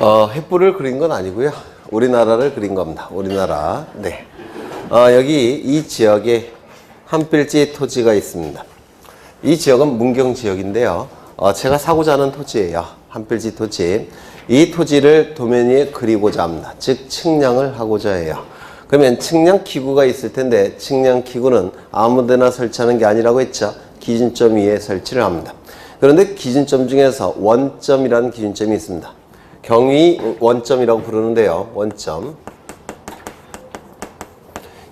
횃불을 그린 건 아니고요. 우리나라를 그린 겁니다. 우리나라. 네. 여기 이 지역에 한 필지 토지가 있습니다. 이 지역은 문경 지역인데요. 제가 사고자 하는 토지예요. 한 필지 토지. 이 토지를 도면 위에 그리고자 합니다. 즉 측량을 하고자 해요. 그러면 측량 기구가 있을 텐데 측량 기구는 아무데나 설치하는 게 아니라고 했죠. 기준점 위에 설치를 합니다. 그런데 기준점 중에서 원점이라는 기준점이 있습니다. 경위 원점이라고 부르는데요. 원점.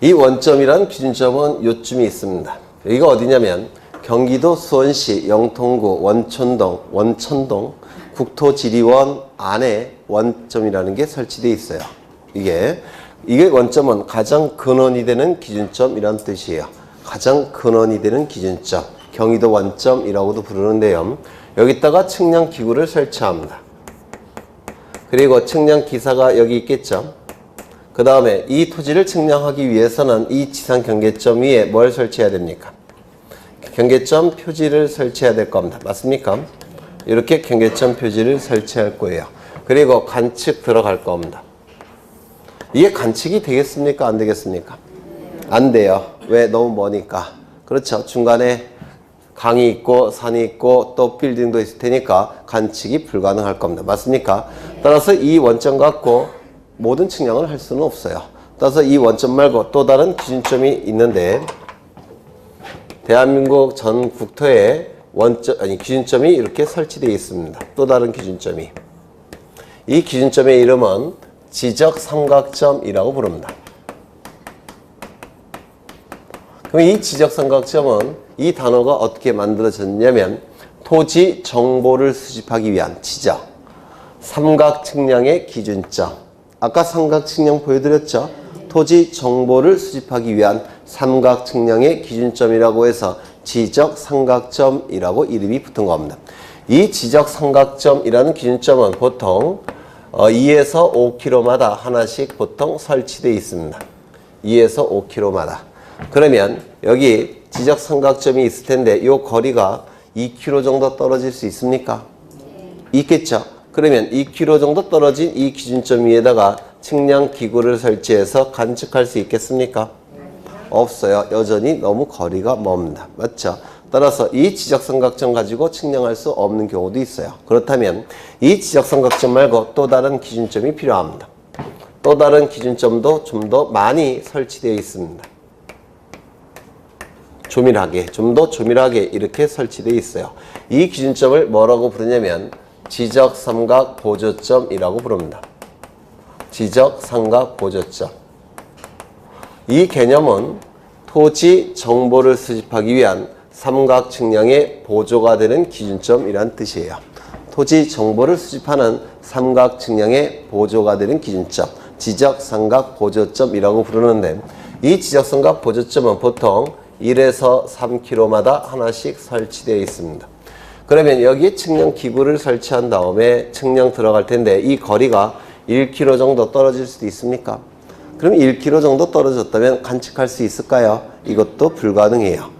이 원점이라는 기준점은 요쯤이 있습니다. 여기가 어디냐면 경기도 수원시 영통구 원천동 국토지리원 안에 원점이라는 게 설치되어 있어요. 이게 원점은 가장 근원이 되는 기준점이라는 뜻이에요. 가장 근원이 되는 기준점. 경기도 원점이라고도 부르는데요. 여기다가 측량 기구를 설치합니다. 그리고 측량 기사가 여기 있겠죠. 그 다음에 이 토지를 측량하기 위해서는 이 지상 경계점 위에 뭘 설치해야 됩니까? 경계점 표지를 설치해야 될 겁니다. 맞습니까? 이렇게 경계점 표지를 설치할 거예요. 그리고 관측 들어갈 겁니다. 이게 관측이 되겠습니까? 안 되겠습니까? 안 돼요. 왜? 너무 머니까. 그렇죠. 중간에 강이 있고 산이 있고 또 빌딩도 있을 테니까 관측이 불가능할 겁니다. 맞습니까? 따라서 이 원점 갖고 모든 측량을 할 수는 없어요. 따라서 이 원점 말고 또 다른 기준점이 있는데 대한민국 전 국토에 기준점이 이렇게 설치되어 있습니다. 또 다른 기준점이. 이 기준점의 이름은 지적 삼각점이라고 부릅니다. 그럼 이 지적 삼각점은 이 단어가 어떻게 만들어졌냐면 토지 정보를 수집하기 위한 지적 삼각 측량의 기준점. 아까 삼각 측량 보여드렸죠? 토지 정보를 수집하기 위한 삼각 측량의 기준점이라고 해서 지적 삼각점이라고 이름이 붙은 겁니다. 이 지적 삼각점이라는 기준점은 보통 2에서 5km마다 하나씩 보통 설치되어 있습니다. 2에서 5km마다. 그러면 여기 지적 삼각점이 있을 텐데 이 거리가 2km 정도 떨어질 수 있습니까? 있겠죠. 그러면 2km 정도 떨어진 이 기준점 위에다가 측량 기구를 설치해서 관측할 수 있겠습니까? 없어요. 여전히 너무 거리가 멉니다. 맞죠? 따라서 이 지적삼각점 가지고 측량할 수 없는 경우도 있어요. 그렇다면 이 지적삼각점 말고 또 다른 기준점이 필요합니다. 또 다른 기준점도 좀 더 많이 설치되어 있습니다. 좀 더 조밀하게 이렇게 설치되어 있어요. 이 기준점을 뭐라고 부르냐면 지적삼각 보조점이라고 부릅니다. 지적삼각 보조점. 이 개념은 토지 정보를 수집하기 위한 삼각 측량의 보조가 되는 기준점이란 뜻이에요. 토지 정보를 수집하는 삼각 측량의 보조가 되는 기준점, 지적삼각 보조점이라고 부르는데 이 지적삼각 보조점은 보통 1에서 3km마다 하나씩 설치되어 있습니다. 그러면 여기에 측량 기구를 설치한 다음에 측량 들어갈 텐데 이 거리가 1km 정도 떨어질 수도 있습니까? 그럼 1km 정도 떨어졌다면 관측할 수 있을까요? 이것도 불가능해요.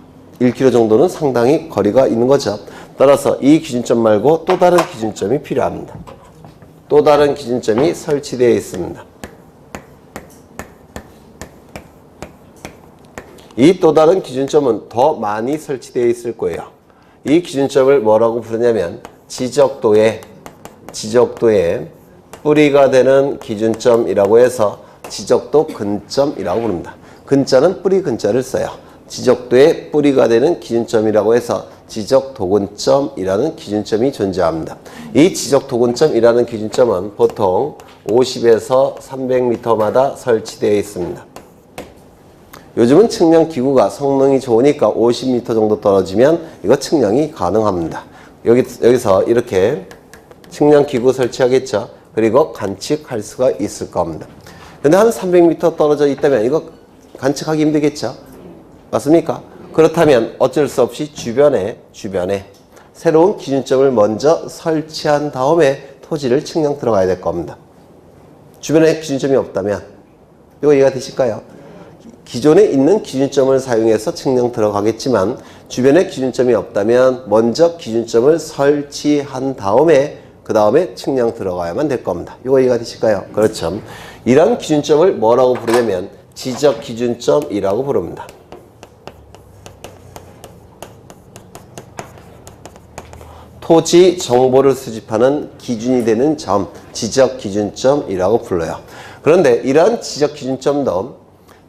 1km 정도는 상당히 거리가 있는 거죠. 따라서 이 기준점 말고 또 다른 기준점이 필요합니다. 또 다른 기준점이 설치되어 있습니다. 이 또 다른 기준점은 더 많이 설치되어 있을 거예요. 이 기준점을 뭐라고 부르냐면 지적도의 뿌리가 되는 기준점이라고 해서 지적도 근점이라고 부릅니다. 근자는 뿌리 근자를 써요. 지적도의 뿌리가 되는 기준점이라고 해서 지적도근점이라는 기준점이 존재합니다. 이 지적도근점이라는 기준점은 보통 50에서 300m마다 설치되어 있습니다. 요즘은 측량 기구가 성능이 좋으니까 50m 정도 떨어지면 이거 측량이 가능합니다. 여기서 이렇게 측량 기구 설치하겠죠. 그리고 관측할 수가 있을 겁니다. 근데 한 300m 떨어져 있다면 이거 관측하기 힘들겠죠. 맞습니까? 그렇다면 어쩔 수 없이 주변에 새로운 기준점을 먼저 설치한 다음에 토지를 측량 들어가야 될 겁니다. 주변에 기준점이 없다면 이거 이해가 되실까요? 기존에 있는 기준점을 사용해서 측량 들어가겠지만 주변에 기준점이 없다면 먼저 기준점을 설치한 다음에 그 다음에 측량 들어가야만 될 겁니다. 이거 이해가 되실까요? 그렇죠. 이런 기준점을 뭐라고 부르냐면 지적 기준점이라고 부릅니다. 토지 정보를 수집하는 기준이 되는 점, 지적 기준점이라고 불러요. 그런데 이러한 지적 기준점도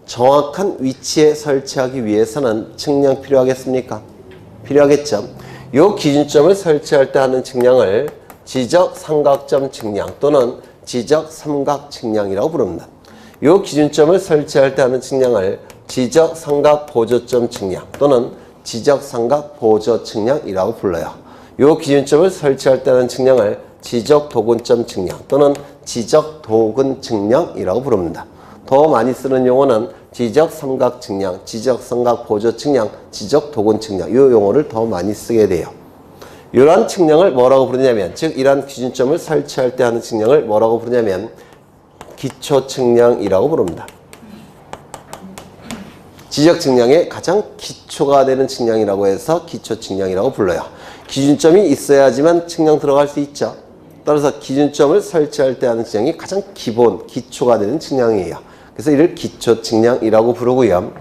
정확한 위치에 설치하기 위해서는 측량 필요하겠습니까? 필요하겠죠. 이 기준점을 설치할 때 하는 측량을 지적 삼각점 측량 또는 지적 삼각 측량이라고 부릅니다. 이 기준점을 설치할 때 하는 측량을 지적 삼각 보조점 측량 또는 지적 삼각 보조 측량이라고 불러요. 이 기준점을 설치할 때 하는 측량을 지적 도근점 측량 또는 지적 도근 측량이라고 부릅니다. 더 많이 쓰는 용어는 지적 삼각 측량, 지적 삼각 보조 측량, 지적 도근 측량 이 용어를 더 많이 쓰게 돼요. 이러한 측량을 뭐라고 부르냐면 즉 이러한 기준점을 설치할 때 하는 측량을 뭐라고 부르냐면 기초 측량이라고 부릅니다. 지적 측량의 가장 기초가 되는 측량이라고 해서 기초 측량이라고 불러요. 기준점이 있어야지만 측량 들어갈 수 있죠. 따라서 기준점을 설치할 때 하는 측량이 가장 기본, 기초가 되는 측량이에요. 그래서 이를 기초 측량이라고 부르고요.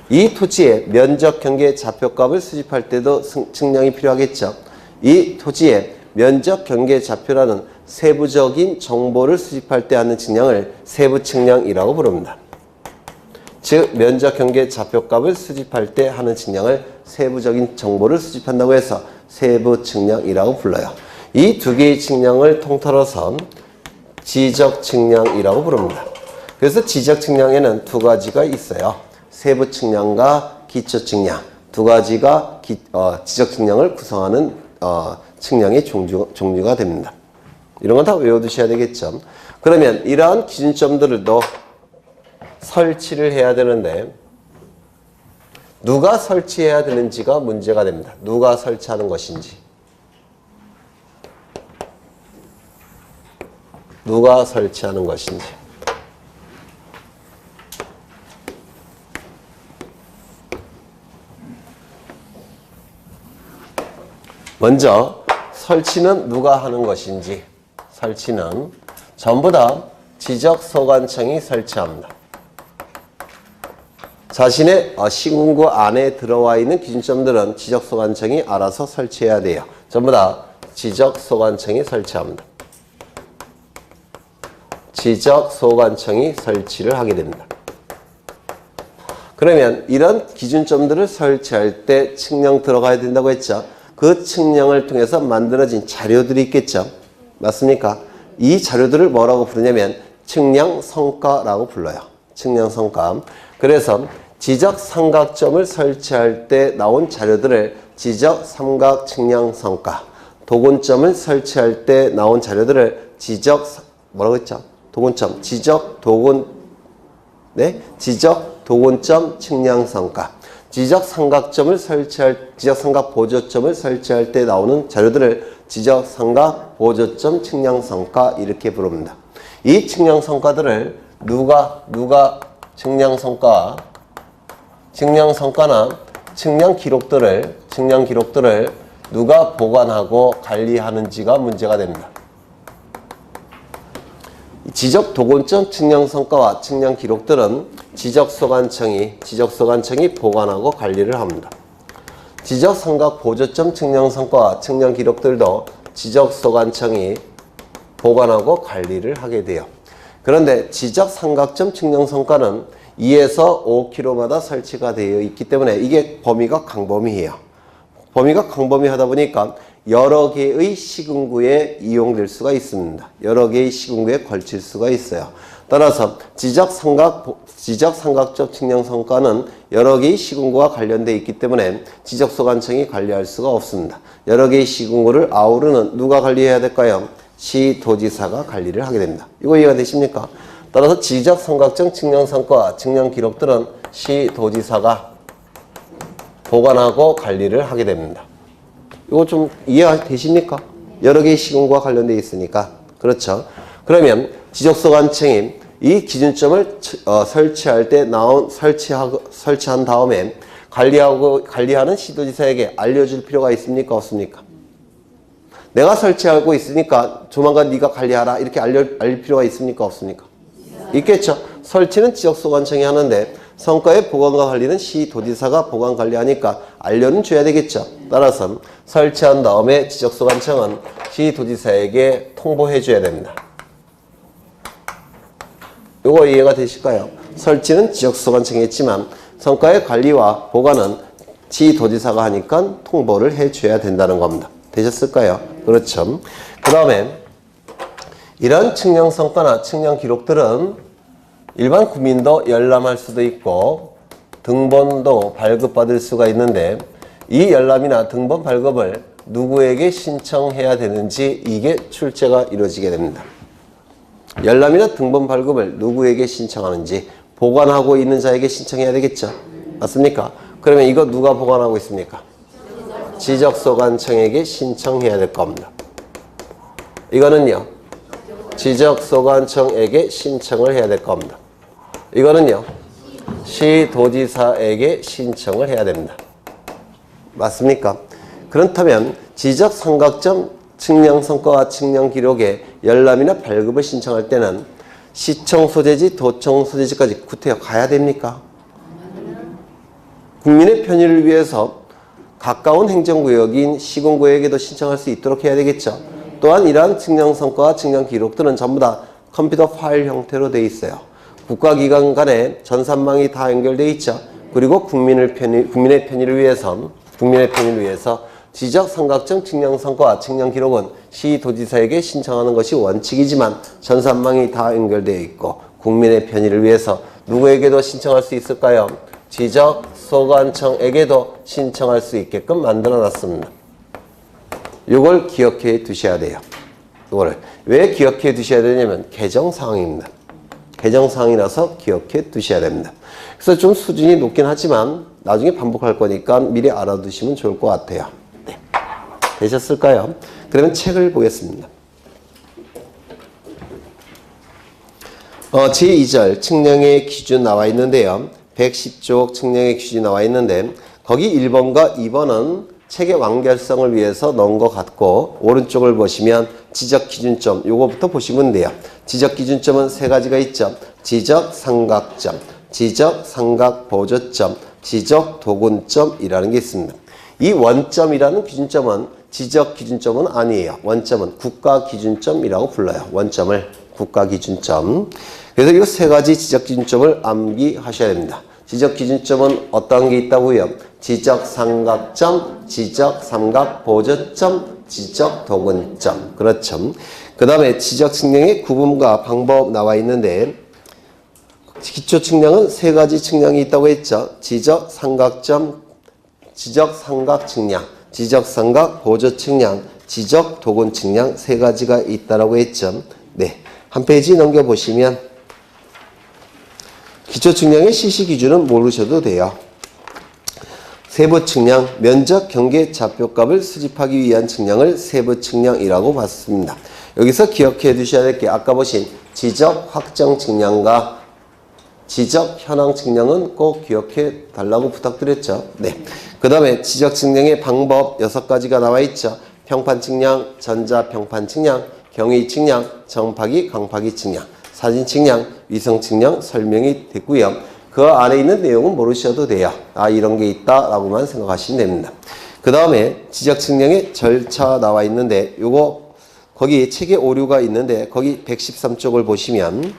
이 토지의 면적 경계 좌표값을 수집할 때도 측량이 필요하겠죠. 이 토지의 면적 경계 좌표라는 세부적인 정보를 수집할 때 하는 측량을 세부 측량이라고 부릅니다. 즉 면적 경계 좌표값을 수집할 때 하는 측량을 세부적인 정보를 수집한다고 해서 세부 측량이라고 불러요. 이 두 개의 측량을 통틀어서 지적 측량이라고 부릅니다. 그래서 지적 측량에는 두 가지가 있어요. 세부 측량과 기초 측량 두 가지가 지적 측량을 구성하는 측량의 종류가 됩니다. 이런 건 다 외워두셔야 되겠죠. 그러면 이러한 기준점들을 또 설치를 해야 되는데 누가 설치해야 되는지가 문제가 됩니다. 누가 설치하는 것인지. 누가 설치하는 것인지. 먼저 설치는 누가 하는 것인지. 설치는 전부 다 지적소관청이 설치합니다. 자신의 시군구 안에 들어와 있는 기준점들은 지적소관청이 알아서 설치해야 돼요. 전부 다 지적소관청이 설치합니다. 지적소관청이 설치를 하게 됩니다. 그러면 이런 기준점들을 설치할 때 측량 들어가야 된다고 했죠. 그 측량을 통해서 만들어진 자료들이 있겠죠. 맞습니까? 이 자료들을 뭐라고 부르냐면 측량성과라고 불러요. 측량성과. 그래서 지적 삼각점을 설치할 때 나온 자료들을 지적 삼각 측량성과, 도근점을 설치할 때 나온 자료들을 뭐라고 했죠? 도근점, 지적 도근점 측량성과, 지적 삼각 보조점을 설치할 때 나오는 자료들을 지적 삼각 보조점 측량성과 이렇게 부릅니다. 이 측량성과들을 누가 측량성과나 측량 기록들을 누가 보관하고 관리하는지가 문제가 됩니다. 지적 도근점 측량성과와 측량 기록들은 지적소관청이 보관하고 관리를 합니다. 지적 삼각 보조점 측량성과와 측량 기록들도 지적소관청이 보관하고 관리를 하게 돼요. 그런데 지적 삼각점 측량성과는 2에서 5km마다 설치가 되어 있기 때문에 이게 범위가 광범위해요. 범위가 광범위하다 보니까 여러 개의 시군구에 이용될 수가 있습니다. 여러 개의 시군구에 걸칠 수가 있어요. 따라서 지적 삼각점 측량성과는 여러 개의 시군구와 관련되어 있기 때문에 지적소관청이 관리할 수가 없습니다. 여러 개의 시군구를 아우르는 누가 관리해야 될까요? 시도지사가 관리를 하게 됩니다. 이거 이해가 되십니까? 따라서 지적 삼각점 측량성과 측량 기록들은 시도지사가 보관하고 관리를 하게 됩니다. 이거 좀 이해되십니까? 여러 개의 시군구와 관련되어 있으니까. 그렇죠. 그러면 지적소관청이 이 기준점을 설치할 때 설치한 다음에 관리하는 시도지사에게 알려줄 필요가 있습니까? 없습니까? 내가 설치하고 있으니까 조만간 네가 관리하라 이렇게 알릴 필요가 있습니까? 없습니까? 있겠죠. 설치는 지적소관청이 하는데 성과의 보관과 관리는 시도지사가 보관 관리하니까 알려는 줘야 되겠죠. 따라서 설치한 다음에 지적소관청은 시도지사에게 통보해 줘야 됩니다. 요거 이해가 되실까요? 설치는 지적소관청이 했지만 성과의 관리와 보관은 시도지사가 하니까 통보를 해 줘야 된다는 겁니다. 되셨을까요? 그렇죠. 그 다음에 이런 측량 성과나 측량 기록들은 일반 국민도 열람할 수도 있고 등본도 발급받을 수가 있는데 이 열람이나 등본 발급을 누구에게 신청해야 되는지 이게 출제가 이루어지게 됩니다. 열람이나 등본 발급을 누구에게 신청하는지 보관하고 있는 자에게 신청해야 되겠죠. 맞습니까? 그러면 이거 누가 보관하고 있습니까? 지적소관청에게 신청해야 될 겁니다. 이거는요. 지적소관청에게 신청을 해야 될 겁니다. 이거는요. 시도지사에게 신청을 해야 됩니다. 맞습니까? 그렇다면 지적삼각점 측량성과와 측량기록에 열람이나 발급을 신청할 때는 시청 소재지, 도청 소재지까지 구태여 가야 됩니까? 국민의 편의를 위해서 가까운 행정구역인 시군구역에도 신청할 수 있도록 해야 되겠죠. 또한 이러한 측량성과와 측량기록들은 전부 다 컴퓨터 파일 형태로 되어 있어요. 국가기관 간에 전산망이 다 연결되어 있죠. 그리고 국민의 편의를 위해서 지적삼각점 측량성과 측량기록은 시도지사에게 신청하는 것이 원칙이지만 전산망이 다 연결되어 있고 국민의 편의를 위해서 누구에게도 신청할 수 있을까요? 지적소관청에게도 신청할 수 있게끔 만들어 놨습니다. 이걸 기억해 두셔야 돼요. 이거를 왜 기억해 두셔야 되냐면 개정사항입니다. 개정사항이라서 기억해 두셔야 됩니다. 그래서 좀 수준이 높긴 하지만 나중에 반복할 거니까 미리 알아두시면 좋을 것 같아요. 네. 되셨을까요? 그러면 책을 보겠습니다. 제2절 측량의 기준 나와 있는데요. 110쪽 측량의 기준이 나와 있는데 거기 1번과 2번은 책의 완결성을 위해서 넣은 것 같고 오른쪽을 보시면 지적기준점 요거부터 보시면 돼요. 지적기준점은 세 가지가 있죠. 지적삼각점, 지적삼각보조점, 지적도군점이라는 게 있습니다. 이 원점이라는 기준점은 지적기준점은 아니에요. 원점은 국가기준점이라고 불러요. 원점을 국가기준점. 그래서 이 세 가지 지적기준점을 암기하셔야 됩니다. 지적기준점은 어떤 게 있다고요? 지적삼각점, 지적삼각보조점, 지적도군점. 그렇죠. 그 다음에 지적측량의 구분과 방법 나와 있는데 기초측량은 세 가지 측량이 있다고 했죠. 지적삼각점, 지적삼각측량, 지적삼각보조측량, 지적도군측량 세 가지가 있다고 했죠. 네, 한 페이지 넘겨보시면 기초측량의 실시기준은 모르셔도 돼요. 세부측량, 면적, 경계, 좌표값을 수집하기 위한 측량을 세부측량이라고 봤습니다. 여기서 기억해 두셔야 될 게 아까 보신 지적 확정 측량과 지적 현황 측량은 꼭 기억해 달라고 부탁드렸죠. 네. 그 다음에 지적 측량의 방법 6가지가 나와 있죠. 평판 측량, 전자 평판 측량, 경위 측량, 정파기, 강파기 측량, 사진 측량, 위성 측량 설명이 됐고요. 그 안에 있는 내용은 모르셔도 돼요. 아, 이런 게 있다라고만 생각하시면 됩니다. 그 다음에 지적 측량의 절차 나와 있는데 요거 거기 책에 오류가 있는데 거기 113쪽을 보시면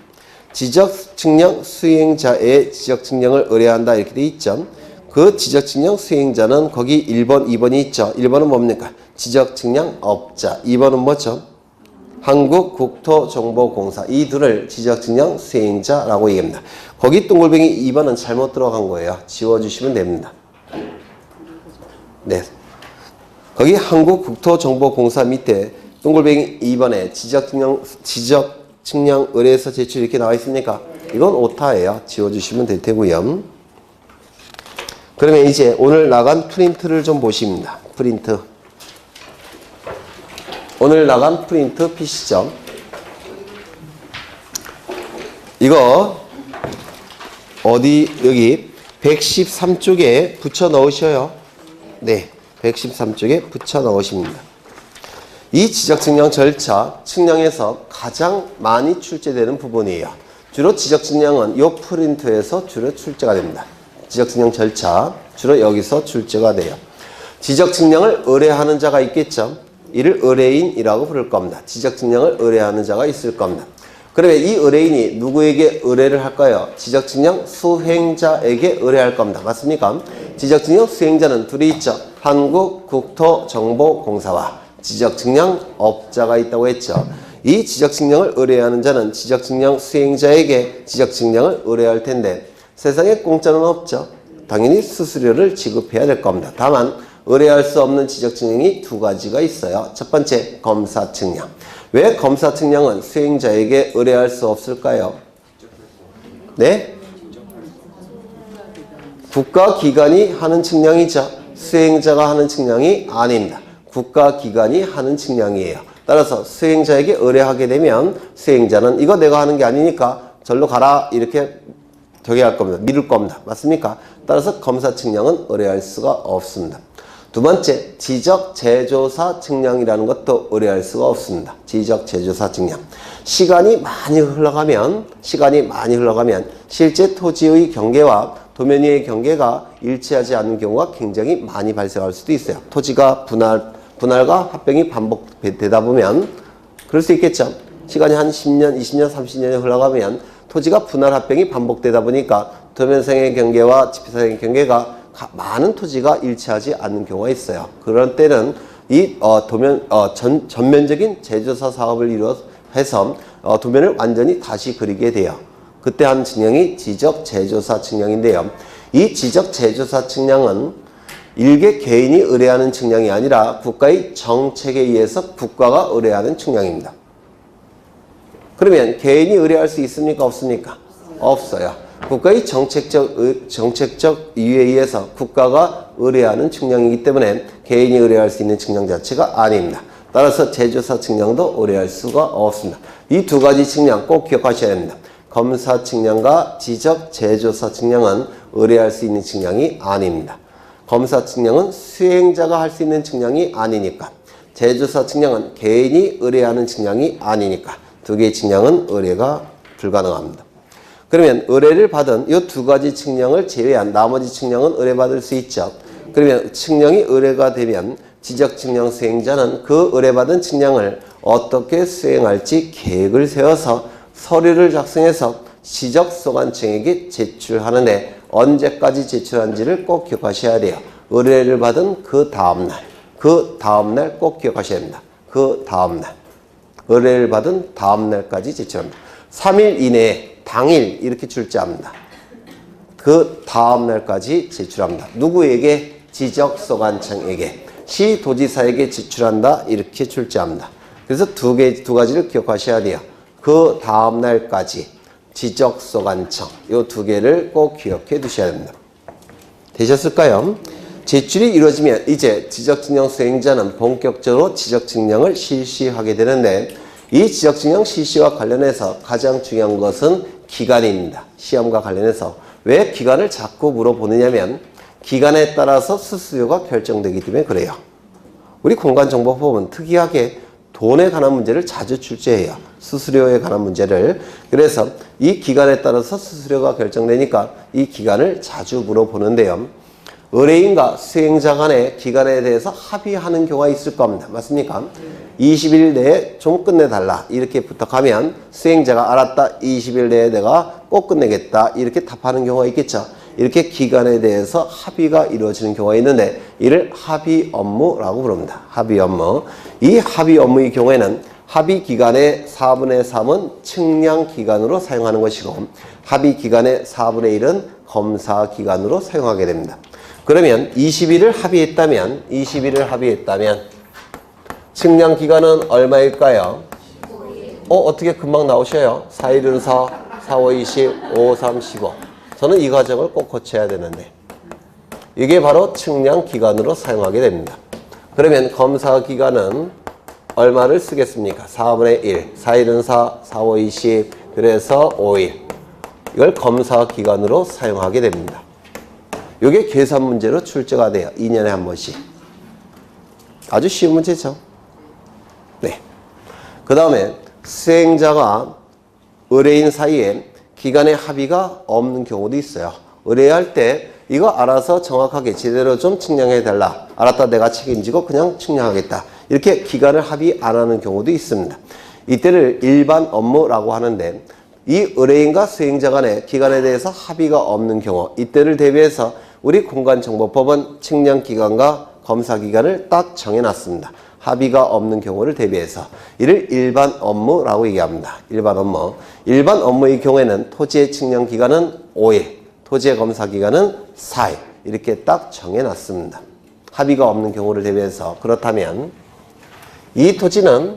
지적 측량 수행자의 지적 측량을 의뢰한다 이렇게 돼 있죠. 그 지적 측량 수행자는 거기 1번, 2번이 있죠. 1번은 뭡니까? 지적 측량 업자. 2번은 뭐죠? 한국국토정보공사. 이 둘을 지적 측량 수행자라고 얘기합니다. 거기 동글뱅이 2번은 잘못 들어간 거예요. 지워주시면 됩니다. 네. 거기 한국국토정보공사 밑에 동글뱅이 2번에 지적 측량 의뢰서 제출 이렇게 나와 있으니까 이건 오타예요. 지워주시면 될 테고요. 그러면 이제 오늘 나간 프린트를 좀 보십니다. 프린트. 오늘 나간 프린트 PC죠. 이거 어디 여기 113쪽에 붙여 넣으셔요. 네, 113쪽에 붙여 넣으십니다. 이 지적측량 절차, 측량에서 가장 많이 출제되는 부분이에요. 주로 지적측량은 이 프린트에서 주로 출제가 됩니다. 지적측량 절차, 주로 여기서 출제가 돼요. 지적측량을 의뢰하는 자가 있겠죠. 이를 의뢰인이라고 부를 겁니다. 지적측량을 의뢰하는 자가 있을 겁니다. 그러면 이 의뢰인이 누구에게 의뢰를 할까요? 지적측량 수행자에게 의뢰할 겁니다. 맞습니까? 지적측량 수행자는 둘이 있죠. 한국국토정보공사와 지적측량업자가 있다고 했죠. 이 지적측량을 의뢰하는 자는 지적측량 수행자에게 지적측량을 의뢰할 텐데 세상에 공짜는 없죠. 당연히 수수료를 지급해야 될 겁니다. 다만 의뢰할 수 없는 지적측량이 두 가지가 있어요. 첫 번째, 검사측량. 왜 검사측량은 수행자에게 의뢰할 수 없을까요? 네? 국가기관이 하는 측량이죠. 수행자가 하는 측량이 아닙니다. 국가기관이 하는 측량이에요. 따라서 수행자에게 의뢰하게 되면 수행자는 이거 내가 하는 게 아니니까 절로 가라 이렇게 저기 할 겁니다. 미룰 겁니다. 맞습니까? 따라서 검사 측량은 의뢰할 수가 없습니다. 두 번째, 지적 제조사 측량이라는 것도 의뢰할 수가 없습니다. 지적 제조사 측량. 시간이 많이 흘러가면 실제 토지의 경계와 도면 위의 경계가 일치하지 않는 경우가 굉장히 많이 발생할 수도 있어요. 토지가 분할과 합병이 반복되다 보면 그럴 수 있겠죠. 시간이 한 10년, 20년, 30년이 흘러가면 토지가 분할 합병이 반복되다 보니까 도면상의 경계와 지표상의 경계가 많은 토지가 일치하지 않는 경우가 있어요. 그런 때는 이 전면적인 제조사 사업을 해서 도면을 완전히 다시 그리게 돼요. 그때 하는 측량이 지적 제조사 측량인데요. 이 지적 제조사 측량은 일개 개인이 의뢰하는 측량이 아니라 국가의 정책에 의해서 국가가 의뢰하는 측량입니다. 그러면 개인이 의뢰할 수 있습니까? 없습니까? 없어요. 국가의 정책적 이유에 의해서 국가가 의뢰하는 측량이기 때문에 개인이 의뢰할 수 있는 측량 자체가 아닙니다. 따라서 제조사 측량도 의뢰할 수가 없습니다. 이 두 가지 측량 꼭 기억하셔야 됩니다. 검사 측량과 지적 제조사 측량은 의뢰할 수 있는 측량이 아닙니다. 검사 측량은 수행자가 할 수 있는 측량이 아니니까, 제조사 측량은 개인이 의뢰하는 측량이 아니니까 두 개의 측량은 의뢰가 불가능합니다. 그러면 의뢰를 받은 이 두 가지 측량을 제외한 나머지 측량은 의뢰받을 수 있죠. 그러면 측량이 의뢰가 되면 지적 측량 수행자는 그 의뢰받은 측량을 어떻게 수행할지 계획을 세워서 서류를 작성해서 지적소관청에게 제출하는데 언제까지 제출한지를 꼭 기억하셔야 돼요. 의뢰를 받은 그 다음날 꼭 기억하셔야 됩니다. 그 다음날. 의뢰를 받은 다음날까지 제출합니다. 3일 이내에 당일 이렇게 출제합니다. 그 다음날까지 제출합니다. 누구에게? 지적소관청에게. 시도지사에게 제출한다. 이렇게 출제합니다. 그래서 두 가지를 기억하셔야 돼요. 그 다음날까지 지적소관청 이 두 개를 꼭 기억해 두셔야 됩니다. 되셨을까요? 제출이 이루어지면 이제 지적측량 수행자는 본격적으로 지적측량을 실시하게 되는데 이 지적측량 실시와 관련해서 가장 중요한 것은 기간입니다. 시험과 관련해서. 왜 기간을 자꾸 물어보느냐면 기간에 따라서 수수료가 결정되기 때문에 그래요. 우리 공간정보법은 특이하게 돈에 관한 문제를 자주 출제해요. 수수료에 관한 문제를. 그래서 이 기간에 따라서 수수료가 결정되니까 이 기간을 자주 물어보는데요. 의뢰인과 수행자 간의 기간에 대해서 합의하는 경우가 있을 겁니다. 맞습니까? 20일 내에 좀 끝내달라 이렇게 부탁하면 수행자가 알았다, 20일 내에 내가 꼭 끝내겠다 이렇게 답하는 경우가 있겠죠. 이렇게 기간에 대해서 합의가 이루어지는 경우가 있는데 이를 합의 업무라고 부릅니다. 합의 업무. 이 합의 업무의 경우에는 합의 기간의 4분의 3은 측량 기간으로 사용하는 것이고 합의 기간의 4분의 1은 검사 기간으로 사용하게 됩니다. 그러면 20일을 합의했다면 측량 기간은 얼마일까요? 어떻게 금방 나오셔요? 4일은 4, 4, 5, 20, 5, 3, 15. 저는 이 과정을 꼭 거쳐야 되는데 이게 바로 측량 기간으로 사용하게 됩니다. 그러면 검사 기간은 얼마를 쓰겠습니까? 4분의 1, 4일은 4, 4, 5, 20, 그래서 5일. 이걸 검사 기간으로 사용하게 됩니다. 이게 계산 문제로 출제가 돼요. 2년에 한 번씩. 아주 쉬운 문제죠. 그 다음에 수행자가 의뢰인 사이에 기간의 합의가 없는 경우도 있어요. 의뢰할 때 이거 알아서 정확하게 제대로 좀 측량해 달라. 알았다, 내가 책임지고 그냥 측량하겠다. 이렇게 기간을 합의 안 하는 경우도 있습니다. 이때를 일반 업무라고 하는데, 이 의뢰인과 수행자 간의 기간에 대해서 합의가 없는 경우, 이때를 대비해서 우리 공간정보법은 측량 기간과 검사 기간을 딱 정해놨습니다. 합의가 없는 경우를 대비해서 이를 일반 업무라고 얘기합니다. 일반 업무. 일반 업무의 경우에는 토지의 측량 기간은 5일, 토지의 검사 기간은 4일 이렇게 딱 정해놨습니다. 합의가 없는 경우를 대비해서. 그렇다면 이 토지는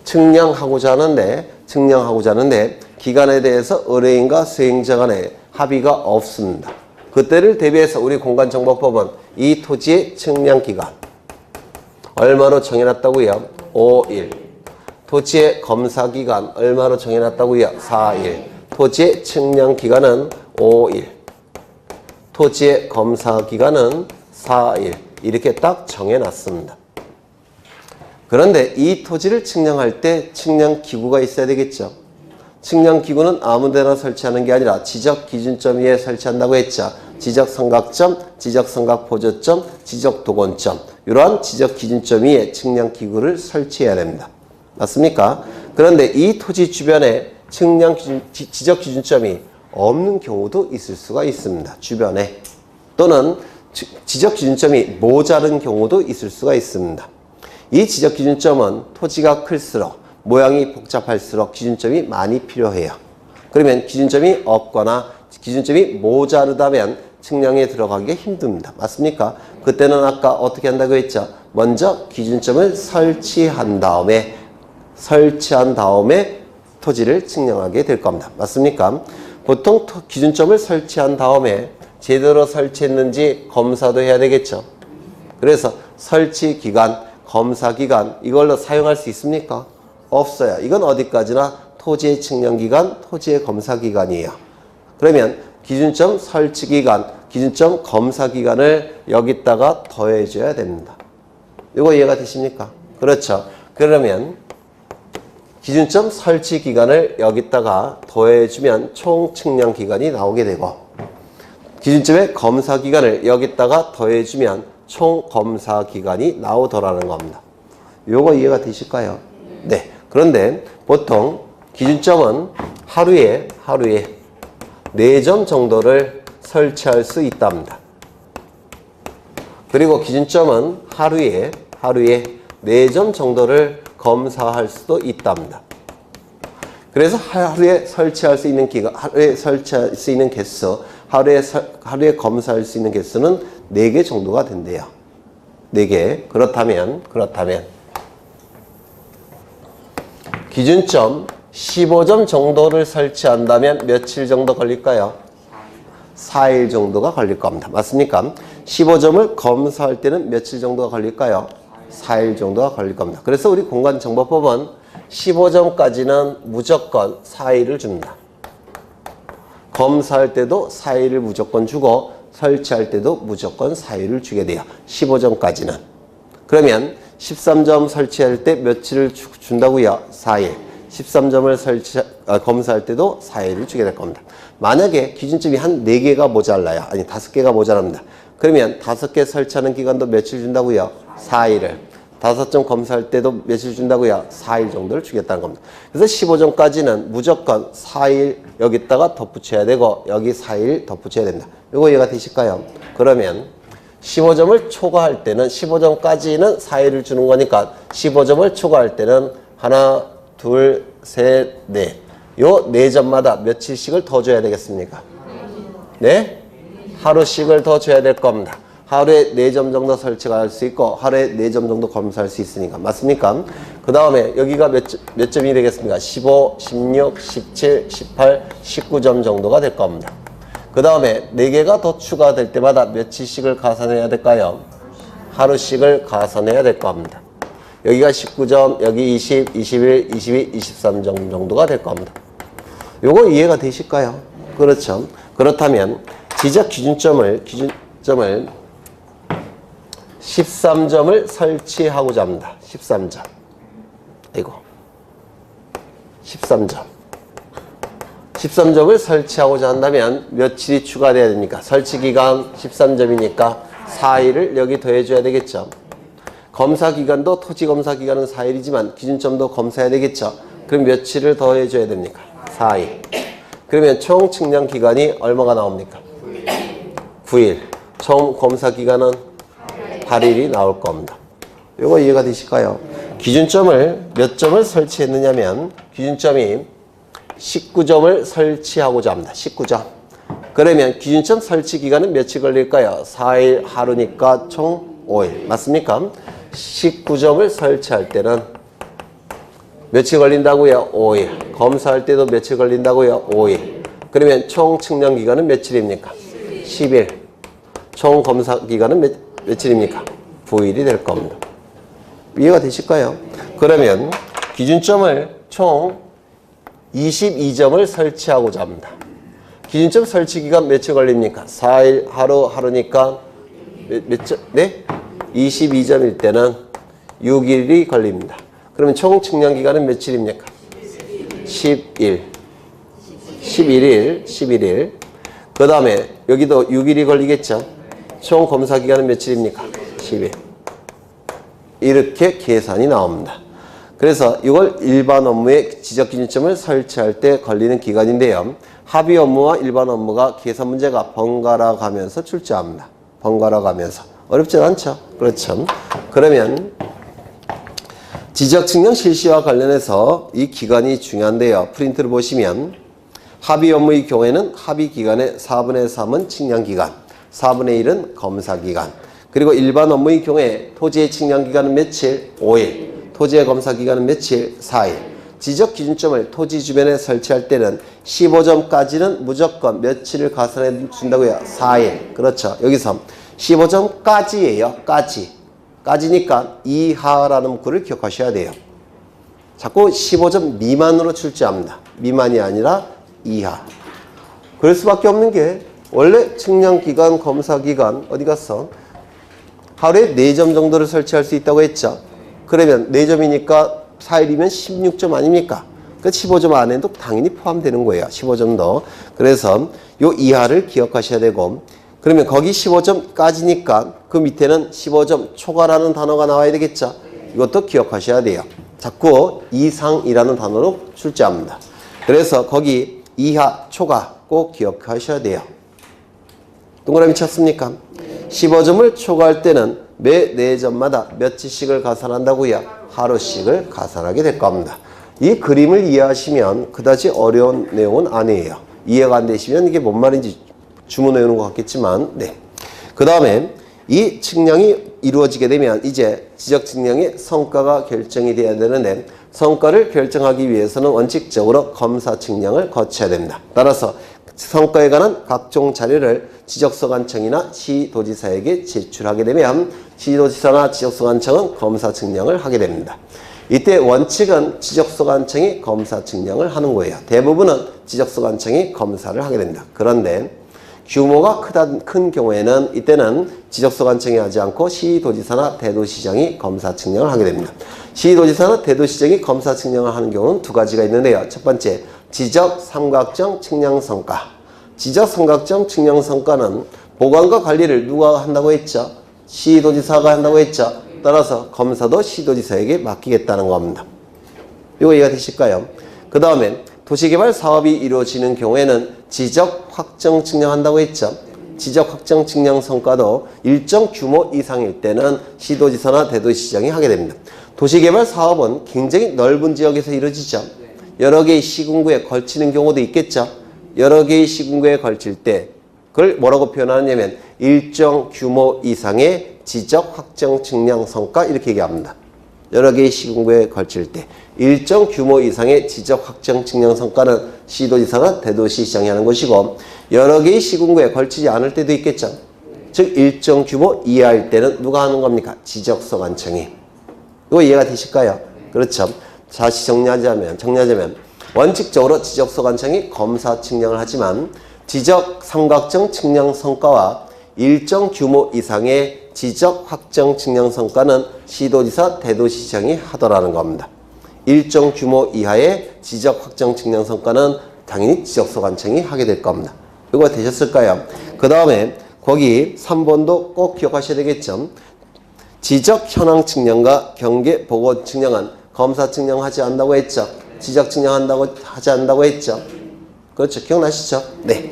측량하고자 하는데 기간에 대해서 의뢰인과 수행자 간에 합의가 없습니다. 그때를 대비해서 우리 공간정보법은 이 토지의 측량기간 얼마로 정해놨다고요? 5일. 토지의 검사기간 얼마로 정해놨다고요? 4일. 토지의 측량기간은 5일. 토지의 검사기간은 4일. 이렇게 딱 정해놨습니다. 그런데 이 토지를 측량할 때 측량기구가 있어야 되겠죠. 측량기구는 아무데나 설치하는 게 아니라 지적기준점 위에 설치한다고 했죠. 지적삼각점, 지적삼각포저점, 지적도건점, 이러한 지적기준점 위에 측량기구를 설치해야 됩니다. 맞습니까? 그런데 이 토지 주변에 지적기준점이 없는 경우도 있을 수가 있습니다. 주변에. 또는 지적기준점이 모자른 경우도 있을 수가 있습니다. 이 지적기준점은 토지가 클수록 모양이 복잡할수록 기준점이 많이 필요해요. 그러면 기준점이 없거나 기준점이 모자르다면 측량에 들어가기가 힘듭니다. 맞습니까? 그때는 아까 어떻게 한다고 했죠? 먼저 기준점을 설치한 다음에 토지를 측량하게 될 겁니다. 맞습니까? 보통 기준점을 설치한 다음에 제대로 설치했는지 검사도 해야 되겠죠. 그래서 설치 기간, 검사 기간 이걸로 사용할 수 있습니까? 없어요. 이건 어디까지나 토지의 측량 기간, 토지의 검사 기간이에요. 그러면 기준점 설치 기간, 기준점 검사 기간을 여기다가 더해줘야 됩니다. 이거 이해가 되십니까? 그렇죠. 그러면 기준점 설치 기간을 여기다가 더해주면 총 측량 기간이 나오게 되고, 기준점의 검사 기간을 여기다가 더해주면 총 검사 기간이 나오더라는 겁니다. 요거 이해가 되실까요? 네. 그런데 보통 기준점은 하루에 4점 정도를 설치할 수 있답니다. 그리고 기준점은 하루에 4점 정도를 검사할 수도 있답니다. 그래서 하루에 설치할 수 있는 기간, 하루에 설치할 수 있는 개수, 하루에 검사할 수 있는 개수는 4개 정도가 된대요. 4개. 그렇다면 기준점 15점 정도를 설치한다면 며칠 정도 걸릴까요? 4일 정도가 걸릴 겁니다. 맞습니까? 15점을 검사할 때는 며칠 정도가 걸릴까요? 4일 정도가 걸릴 겁니다. 그래서 우리 공간정보법은 15점까지는 무조건 4일을 줍니다. 검사할 때도 4일을 무조건 주고 설치할 때도 무조건 4일을 주게 돼요. 15점까지는. 그러면 13점 설치할 때 며칠을 준다고요? 4일. 13점을 검사할 때도 4일을 주게 될 겁니다. 만약에 기준점이 한 4개가 모자라요. 아니 5개가 모자랍니다. 그러면 5개 설치하는 기간도 며칠 준다고요? 4일을. 5점 검사할 때도 며칠 준다고요? 4일 정도를 주겠다는 겁니다. 그래서 15점까지는 무조건 4일 여기다가 덧붙여야 되고 여기 4일 덧붙여야 됩니다. 이거 이해가 되실까요? 그러면 15점을 초과할 때는 15점까지는 4일을 주는 거니까 15점을 초과할 때는 하나, 둘, 셋, 넷. 요 4점마다 며칠씩을 더 줘야 되겠습니까? 네? 하루씩을 더 줘야 될 겁니다. 하루에 4점 정도 설치가 할 수 있고 하루에 4점 정도 검사할 수 있으니까. 맞습니까? 그 다음에 여기가 몇 점이 되겠습니까? 15, 16, 17, 18, 19점 정도가 될 겁니다. 그 다음에 4개가 더 추가될 때마다 며칠씩을 가산해야 될까요? 하루씩을 가산해야 될 겁니다. 여기가 19점, 여기 20, 21, 22, 23점 정도가 될 겁니다. 요거 이해가 되실까요? 그렇죠. 그렇다면 지적 기준점을 13점을 설치하고자 합니다. 13점. 이거 13점. 13점을 설치하고자 한다면 며칠이 추가돼야 됩니까? 설치기간 13점이니까 4일을 여기 더해줘야 되겠죠. 검사기간도 토지검사기간은 4일이지만 기준점도 검사해야 되겠죠. 그럼 며칠을 더해줘야 됩니까? 4일. 그러면 총 측량기간이 얼마가 나옵니까? 9일. 총 검사기간은 8일이 나올 겁니다. 이거 이해가 되실까요? 기준점을 몇 점을 설치했느냐면 기준점이 19점을 설치하고자 합니다. 19점. 그러면 기준점 설치 기간은 며칠 걸릴까요? 4일 하루니까 총 5일. 맞습니까? 19점을 설치할 때는 며칠 걸린다고요? 5일. 검사할 때도 며칠 걸린다고요? 5일. 그러면 총 측량 기간은 며칠입니까? 10일. 총 검사 기간은 며칠입니까? 9일이 될 겁니다. 이해가 되실까요? 그러면 기준점을 총 22점을 설치하고자 합니다. 기준점 설치 기간 며칠 걸립니까? 4일 하루니까 몇 점? 네? 22점일 때는 6일이 걸립니다. 그러면 총 측량 기간은 며칠입니까? 11일. 11일. 그 다음에 여기도 6일이 걸리겠죠? 총 검사 기간은 며칠입니까? 10일. 이렇게 계산이 나옵니다. 그래서 이걸 일반 업무의 지적 기준점을 설치할 때 걸리는 기간인데요. 합의 업무와 일반 업무가 계산 문제가 번갈아 가면서 출제합니다. 번갈아 가면서. 어렵진 않죠? 그렇죠. 그러면 지적 측량 실시와 관련해서 이 기간이 중요한데요. 프린트를 보시면 합의 업무의 경우에는 합의 기간의 4분의 3은 측량 기간, 4분의 1은 검사 기간. 그리고 일반 업무의 경우에 토지의 측량 기간은 며칠? 5일. 토지의 검사 기간은 며칠? 4일. 지적 기준점을 토지 주변에 설치할 때는 15점까지는 무조건 며칠을 가산해 준다고요? 4일. 그렇죠. 여기서 15점까지예요. 까지니까 이하라는 문구를 기억하셔야 돼요. 자꾸 15점 미만으로 출제합니다. 미만이 아니라 이하. 그럴 수밖에 없는 게 원래 측량기간, 검사기간 어디 갔어? 하루에 4점 정도를 설치할 수 있다고 했죠. 그러면 4점이니까 4일이면 16점 아닙니까? 그 15점 안에도 당연히 포함되는 거예요. 15점도. 그래서 요 이하를 기억하셔야 되고, 그러면 거기 15점까지니까 그 밑에는 15점 초과라는 단어가 나와야 되겠죠. 이것도 기억하셔야 돼요. 자꾸 이상이라는 단어로 출제합니다. 그래서 거기 이하, 초과 꼭 기억하셔야 돼요. 동그라미 쳤습니까? 15점을 초과할 때는 매 4점마다 며칠씩을 가산한다고요? 하루씩을 가산하게 될 겁니다. 이 그림을 이해하시면 그다지 어려운 내용은 아니에요. 이해가 안 되시면 이게 뭔 말인지 주문 외우는 것 같겠지만, 네. 그 다음에 이 측량이 이루어지게 되면 이제 지적 측량의 성과가 결정이 돼야 되는데, 성과를 결정하기 위해서는 원칙적으로 검사 측량을 거쳐야 됩니다. 따라서 성과에 관한 각종 자료를 지적소관청이나 시도지사에게 제출하게 되면 시도지사나 지적소관청은 검사 측량을 하게 됩니다. 이때 원칙은 지적소관청이 검사 측량을 하는 거예요. 대부분은 지적소관청이 검사를 하게 됩니다. 그런데 규모가 큰 경우에는 이때는 지적소관청이 하지 않고 시도지사나 대도시장이 검사 측량을 하게 됩니다. 시도지사나 대도시장이 검사 측량을 하는 경우는 두 가지가 있는데요. 첫 번째, 지적 삼각정 측량 성과. 지적 삼각정 측량 성과는 보관과 관리를 누가 한다고 했죠? 시도지사가 한다고 했죠. 따라서 검사도 시도지사에게 맡기겠다는 겁니다. 이거 이해가 되실까요? 그 다음에 도시개발 사업이 이루어지는 경우에는 지적 확정 측량한다고 했죠. 지적 확정 측량 성과도 일정 규모 이상일 때는 시도지사나 대도시장이 하게 됩니다. 도시개발 사업은 굉장히 넓은 지역에서 이루어지죠. 여러 개의 시군구에 걸치는 경우도 있겠죠. 여러 개의 시군구에 걸칠 때 그걸 뭐라고 표현하냐면 일정 규모 이상의 지적 확정 측량 성과 이렇게 얘기합니다. 여러 개의 시군구에 걸칠 때 일정 규모 이상의 지적 확정 측량 성과는 시도지사나 대도시장이 하는 것이고, 여러 개의 시군구에 걸치지 않을 때도 있겠죠. 즉 일정 규모 이하일 때는 누가 하는 겁니까? 지적소관청이. 이거 이해가 되실까요? 그렇죠. 다시 정리하자면 원칙적으로 지적소관청이 검사 측량을 하지만 지적 삼각정 측량 성과와 일정 규모 이상의 지적 확정 측량 성과는 시도지사, 대도시장이 하더라는 겁니다. 일정 규모 이하의 지적 확정 측량 성과는 당연히 지적소관청이 하게 될 겁니다. 이거 되셨을까요? 그 다음에 거기 3번도 꼭 기억하셔야 되겠죠. 지적 현황 측량과 경계 보고 측량은 검사 측량하지 않는다고 했죠. 지적 측량한다고 하지 않는다고 했죠. 그렇죠. 기억나시죠? 네.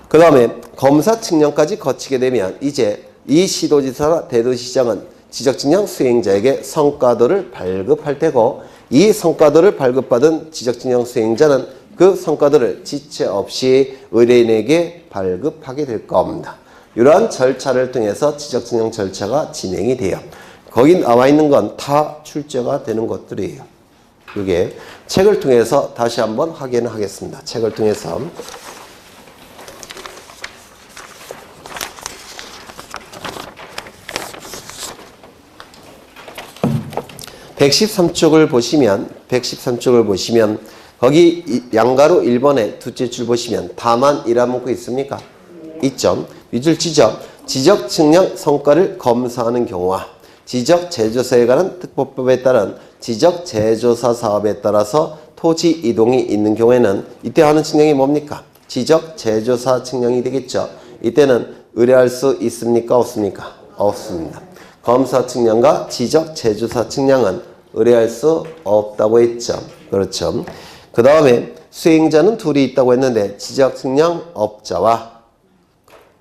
그 다음에 검사 측량까지 거치게 되면 이제 이 시도지사나 대도시장은 지적 측량 수행자에게 성과도를 발급할 테고, 이 성과도를 발급받은 지적 측량 수행자는 그 성과도를 지체 없이 의뢰인에게 발급하게 될 겁니다. 이러한 절차를 통해서 지적 측량 절차가 진행이 돼요. 거기 나와 있는 건 다 출제가 되는 것들이에요. 이게 책을 통해서 다시 한번 확인을 하겠습니다. 책을 통해서. 113쪽을 보시면 거기 양가로 1번에 두째 줄 보시면 다만이라는 문구 있습니까? 있죠. 밑줄 지적, 지적 측량 성과를 검사하는 경우와 지적 제조사에 관한 특보법에 따른 지적 제조사 사업에 따라서 토지 이동이 있는 경우에는 이때 하는 측량이 뭡니까? 지적 제조사 측량이 되겠죠. 이때는 의뢰할 수 있습니까? 없습니까? 없습니다. 검사 측량과 지적 제조사 측량은 의뢰할 수 없다고 했죠. 그렇죠. 그 다음에 수행자는 둘이 있다고 했는데 지적 측량업자와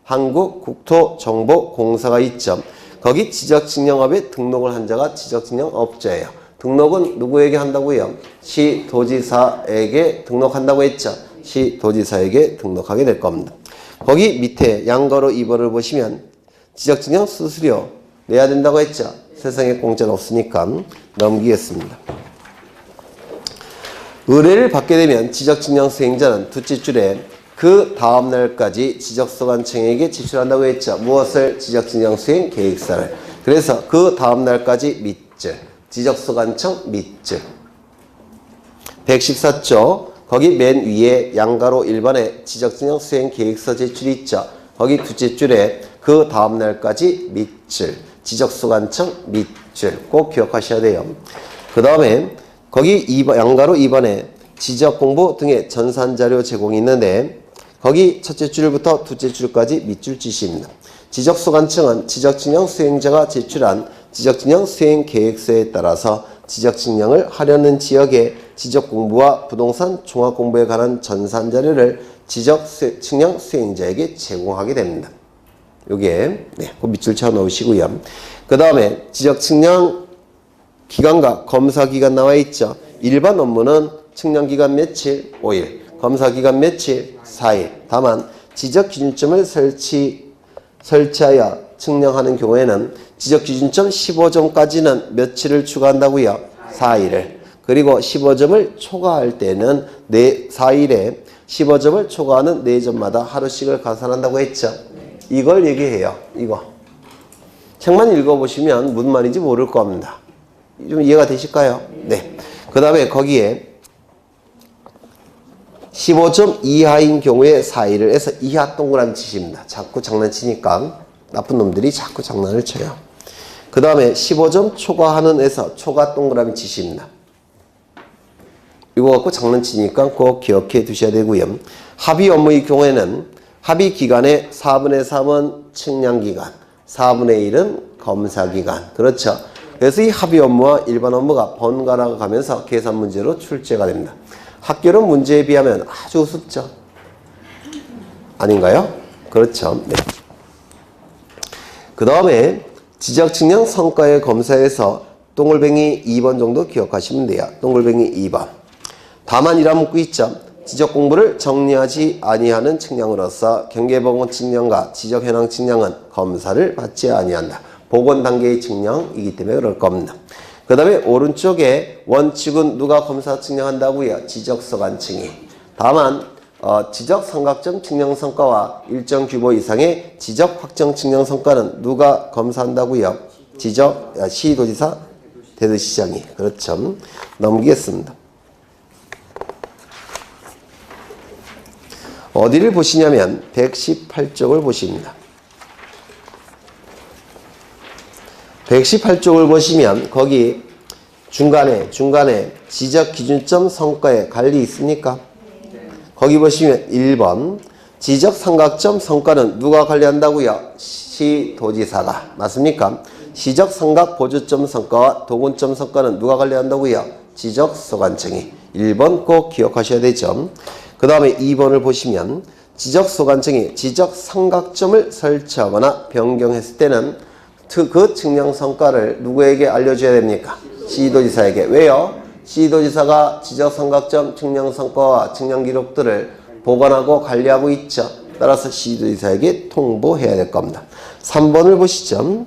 한국국토정보공사가 있죠. 거기 지적 측량업에 등록을 한 자가 지적 측량업자예요. 등록은 누구에게 한다고요? 시도지사에게 등록한다고 했죠. 시도지사에게 등록하게 될 겁니다. 거기 밑에 양가로 2번을 보시면 지적 측량 수수료 내야 된다고 했죠. 세상에 공짜는 없으니까 넘기겠습니다. 의뢰를 받게 되면 지적 측량 수행자는 두째 줄에 그 다음 날까지 지적소관청에게 제출한다고 했죠. 무엇을? 지적 측량 수행 계획서를. 그래서 그 다음 날까지 밑줄, 지적소관청 밑줄. 114조 거기 맨 위에 양가로 1번에 지적 측량 수행 계획서 제출이 있죠. 거기 두째 줄에 그 다음 날까지 밑줄, 지적소관청 밑줄 꼭 기억하셔야 돼요. 그 다음에 거기 양가로 2번에 지적공부 등의 전산자료 제공이 있는데 거기 첫째 줄부터 두째 줄까지 밑줄 지시입니다. 지적소관청은 지적측량 수행자가 제출한 지적측량 수행 계획서에 따라서 지적측량을 하려는 지역의 지적공부와 부동산 종합공부에 관한 전산자료를 지적측량 수행자에게 제공하게 됩니다. 요게 그 밑줄 쳐 넣으시고요. 그 다음에 지적측량 기간과 검사기간 나와 있죠. 일반 업무는 측량기간 며칠? 5일. 검사기간 며칠? 4일. 다만 지적기준점을 설치하여 측량하는 경우에는 지적기준점 15점까지는 며칠을 추가한다고요? 4일을. 그리고 15점을 초과할 때는 4일에 15점을 초과하는 4점마다 하루씩을 가산한다고 했죠. 이걸 얘기해요. 이거. 책만 읽어보시면 무슨 말인지 모를 겁니다. 좀 이해가 되실까요? 네. 그 다음에 거기에 15점 이하인 경우에 4일을 해서 이하 동그라미 치십니다. 자꾸 장난치니까 나쁜 놈들이 자꾸 장난을 쳐요. 그 다음에 15점 초과하는 에서 초과 동그라미 치십니다. 이거 갖고 장난치니까 꼭 기억해 두셔야 되고요. 합의 업무의 경우에는 합의 기간의 4분의 3은 측량기간, 4분의 1은 검사기간. 그렇죠. 그래서 이 합의 업무와 일반 업무가 번갈아 가면서 계산 문제로 출제가 됩니다. 학교는 문제에 비하면 아주 우습죠. 아닌가요? 그렇죠. 네. 그 다음에 지적측량 성과의 검사에서 동글뱅이 2번 정도 기억하시면 돼요. 동글뱅이 2번. 다만이라는 문구 있죠. 지적 공부를 정리하지 아니하는 측량으로서 경계보건 측량과 지적 현황 측량은 검사를 받지 아니한다. 보건 단계의 측량이기 때문에 그럴 겁니다. 그 다음에 오른쪽에 원칙은 누가 검사 측량한다고요? 지적소관청이. 다만 지적 삼각점 측량 성과와 일정 규모 이상의 지적 확정 측량 성과는 누가 검사한다고요? 시도지사, 대도시장이. 그렇죠. 넘기겠습니다. 어디를 보시냐면 118쪽을 보십니다. 118쪽을 보시면 거기 중간에 지적 기준점 성과에 관리 있습니까? 거기 보시면 1번 지적 삼각점 성과는 누가 관리한다고요? 시도지사가. 맞습니까? 시적 삼각 보조점 성과와 도군점 성과는 누가 관리한다고요? 지적소관청이. 1번 꼭 기억하셔야 되죠. 그 다음에 2번을 보시면 지적소관청이 지적 삼각점을 설치하거나 변경했을 때는 그 측량 성과를 누구에게 알려줘야 됩니까? 시도지사에게. 왜요? 시도지사가 지적 삼각점 측량 성과와 측량 기록들을 보관하고 관리하고 있죠. 따라서 시도지사에게 통보해야 될 겁니다. 3번을 보시죠.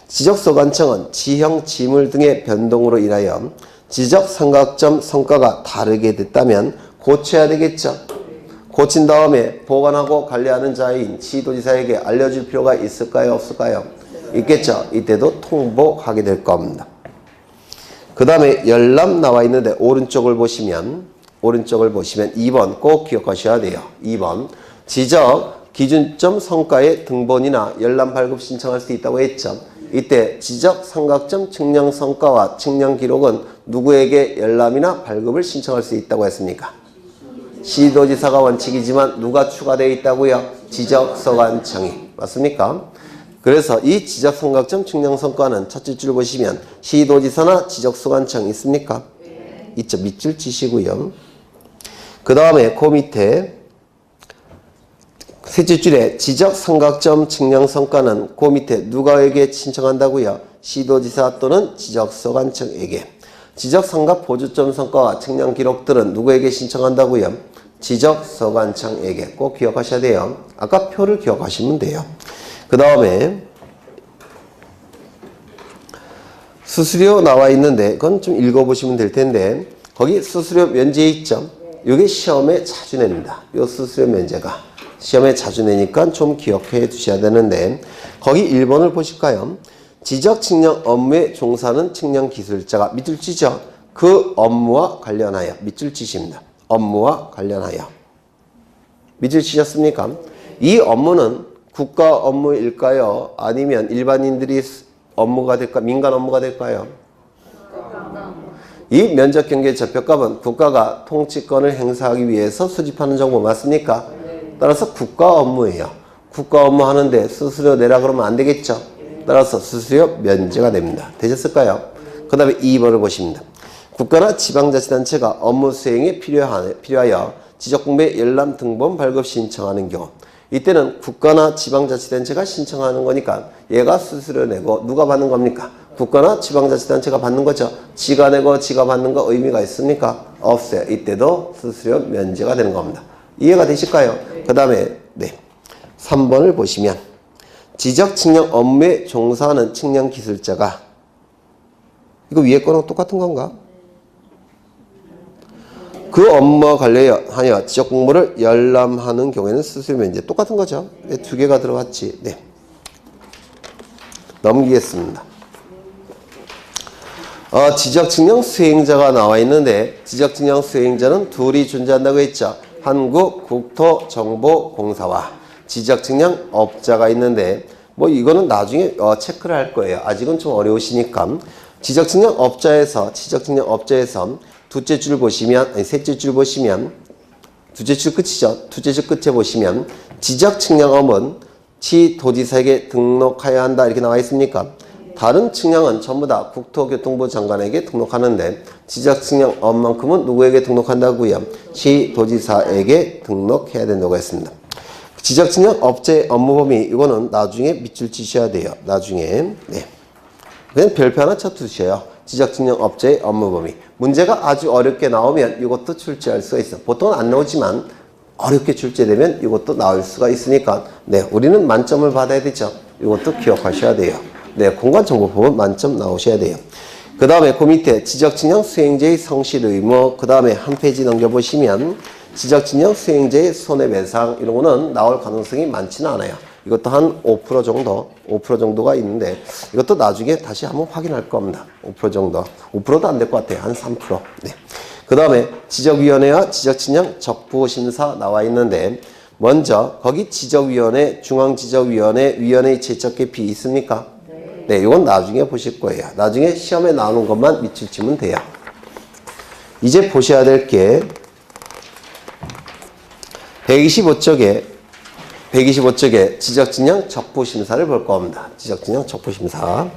지적소관청은 지형, 지물 등의 변동으로 인하여 지적 삼각점 성과가 다르게 됐다면 고쳐야 되겠죠. 고친 다음에 보관하고 관리하는 자인 시도지사에게 알려줄 필요가 있을까요? 없을까요? 있겠죠. 이때도 통보하게 될 겁니다. 그 다음에 열람 나와 있는데 오른쪽을 보시면 2번 꼭 기억하셔야 돼요. 2번 지적 기준점 성과의 등본이나 열람 발급 신청할 수 있다고 했죠. 이때 지적 삼각점 측량 성과와 측량 기록은 누구에게 열람이나 발급을 신청할 수 있다고 했습니까? 시도지사가 원칙이지만 누가 추가되어 있다고요? 지적소관청이. 맞습니까? 그래서 이 지적 삼각점 측량 성과는 첫째 줄 보시면 시도지사나 지적소관청 있습니까? 있죠. 밑줄 치시고요. 그 다음에 그 밑에 셋째 줄에 지적 삼각점 측량 성과는 그 밑에 누가에게 신청한다고요? 시도지사 또는 지적소관청에게. 지적 삼각 보조점 성과와 측량 기록들은 누구에게 신청한다고요? 지적소관청에게. 꼭 기억하셔야 돼요. 아까 표를 기억하시면 돼요. 그 다음에 수수료 나와 있는데 그건 좀 읽어보시면 될 텐데 거기 수수료 면제 있죠? 이게 시험에 자주 냅니다. 이 수수료 면제가 시험에 자주 내니까 좀 기억해 두셔야 되는데 거기 1번을 보실까요? 지적 측량 업무에 종사하는 측량 기술자가 밑줄 치죠? 그 업무와 관련하여 밑줄 치십니다. 업무와 관련하여 밑줄 치셨습니까? 이 업무는 국가 업무일까요? 아니면 일반인들이 업무가 될까? 민간 업무가 될까요? 이 면적 경계 적벽값은 국가가 통치권을 행사하기 위해서 수집하는 정보 맞습니까? 따라서 국가 업무예요. 국가 업무 하는데 수수료 내라 그러면 안 되겠죠? 따라서 수수료 면제가 됩니다. 되셨을까요? 그 다음에 2번을 보십니다. 국가나 지방자치단체가 업무 수행에 필요하여 지적공부에 열람 등본 발급 신청하는 경우 이때는 국가나 지방자치단체가 신청하는 거니까 얘가 수수료 내고 누가 받는 겁니까? 국가나 지방자치단체가 받는 거죠. 지가 내고 지가 받는 거 의미가 있습니까? 없어요. 이때도 수수료 면제가 되는 겁니다. 이해가 되실까요? 그 다음에 3번을 보시면 지적 측량 업무에 종사하는 측량 기술자가 이거 위에 거랑 똑같은 건가? 그 업무와 관련하여 지적 공모를 열람하는 경우에는 수수료 면제 똑같은 거죠. 두 개가 들어갔지. 네. 넘기겠습니다. 지적 측량 수행자가 나와 있는데 지적 측량 수행자는 둘이 존재한다고 했죠. 한국국토정보공사와 지적 측량 업자가 있는데 뭐 이거는 나중에 체크를 할 거예요. 아직은 좀 어려우시니까 지적 측량 업자에서 둘째 줄 보시면 셋째 줄 보시면 둘째 줄 끝이죠. 둘째 줄 끝에 보시면 지적 측량업은 시도지사에게 등록해야 한다 이렇게 나와 있습니까? 다른 측량은 전부 다 국토교통부 장관에게 등록하는데 지적 측량업만큼은 누구에게 등록한다고요? 시도지사에게 등록해야 된다고 했습니다. 지적 측량 업체의 업무 범위 이거는 나중에 밑줄 치셔야 돼요. 나중에 그냥 별표 하나 쳐두셔요. 지적 측량 업체의 업무 범위. 문제가 아주 어렵게 나오면 이것도 출제할 수가 있어. 보통은 안 나오지만 어렵게 출제되면 이것도 나올 수가 있으니까 우리는 만점을 받아야 되죠. 이것도 기억하셔야 돼요. 공간정보법은 만점 나오셔야 돼요. 그 다음에 그 밑에 지적 측량 수행자의 성실 의무 그 다음에 한 페이지 넘겨보시면 지적 측량 수행자의 손해배상 이런 거는 나올 가능성이 많지는 않아요. 이것도 한 5% 정도가 있는데 이것도 나중에 다시 한번 확인할 겁니다. 5% 정도. 5%도 안 될 것 같아요. 한 3%. 그 다음에 지적위원회와 지적측량 적부심사 나와 있는데 먼저 거기 지적위원회, 중앙지적위원회, 위원회의 제적 개피 있습니까? 네, 이건 나중에 보실 거예요. 나중에 시험에 나오는 것만 밑줄 치면 돼요. 이제 보셔야 될 게 125쪽에 지적진영 적부심사를 볼 겁니다. 지적진영 적부심사.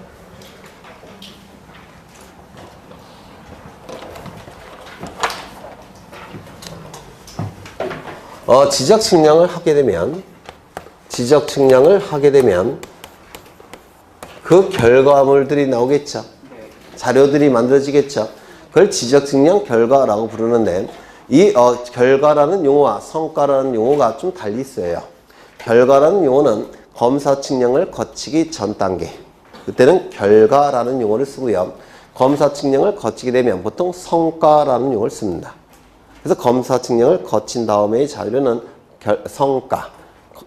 지적 측량을 하게 되면 그 결과물들이 나오겠죠. 자료들이 만들어지겠죠. 그걸 지적 측량 결과라고 부르는데 이 결과라는 용어와 성과라는 용어가 좀 달리 있어요. 결과라는 용어는 검사 측량을 거치기 전 단계. 그때는 결과라는 용어를 쓰고요. 검사 측량을 거치게 되면 보통 성과라는 용어를 씁니다. 그래서 검사 측량을 거친 다음의 자료는 성과.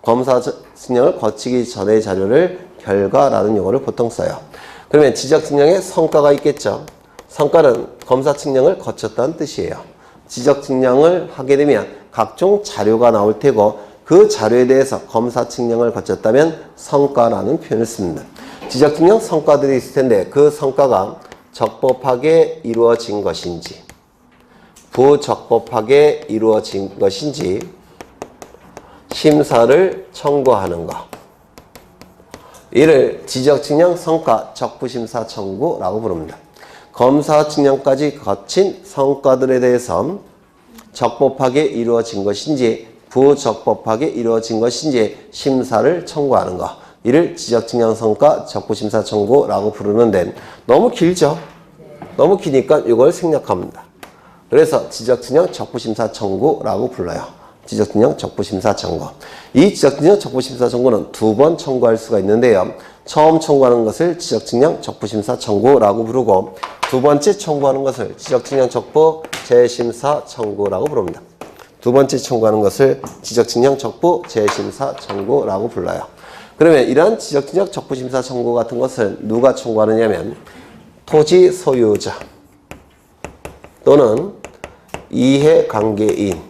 검사 측량을 거치기 전의 자료를 결과라는 용어를 보통 써요. 그러면 지적 측량에 성과가 있겠죠. 성과는 검사 측량을 거쳤다는 뜻이에요. 지적 측량을 하게 되면 각종 자료가 나올 테고 그 자료에 대해서 검사 측량을 거쳤다면 성과라는 표현을 씁니다. 지적 측량 성과들이 있을 텐데 그 성과가 적법하게 이루어진 것인지 부적법하게 이루어진 것인지 심사를 청구하는 것. 이를 지적 측량 성과 적부심사 청구라고 부릅니다. 검사 측량까지 거친 성과들에 대해서 적법하게 이루어진 것인지 부적법하게 이루어진 것인지 심사를 청구하는 것. 이를 지적 측량 성과 적부심사 청구라고 부르는데 너무 길죠? 너무 기니까 이걸 생략합니다. 그래서 지적 측량 적부심사 청구라고 불러요. 지적 측량 적부심사 청구. 이 지적 측량 적부심사 청구는 두 번 청구할 수가 있는데요. 처음 청구하는 것을 지적 측량 적부심사 청구라고 부르고 두 번째 청구하는 것을 지적 측량 적부 재심사 청구라고 부릅니다. 두 번째 청구하는 것을 지적 측량 적부 재심사 청구라고 불러요. 그러면 이러한 지적 측량 적부심사 청구 같은 것을 누가 청구하느냐면 토지 소유자 또는 이해관계인.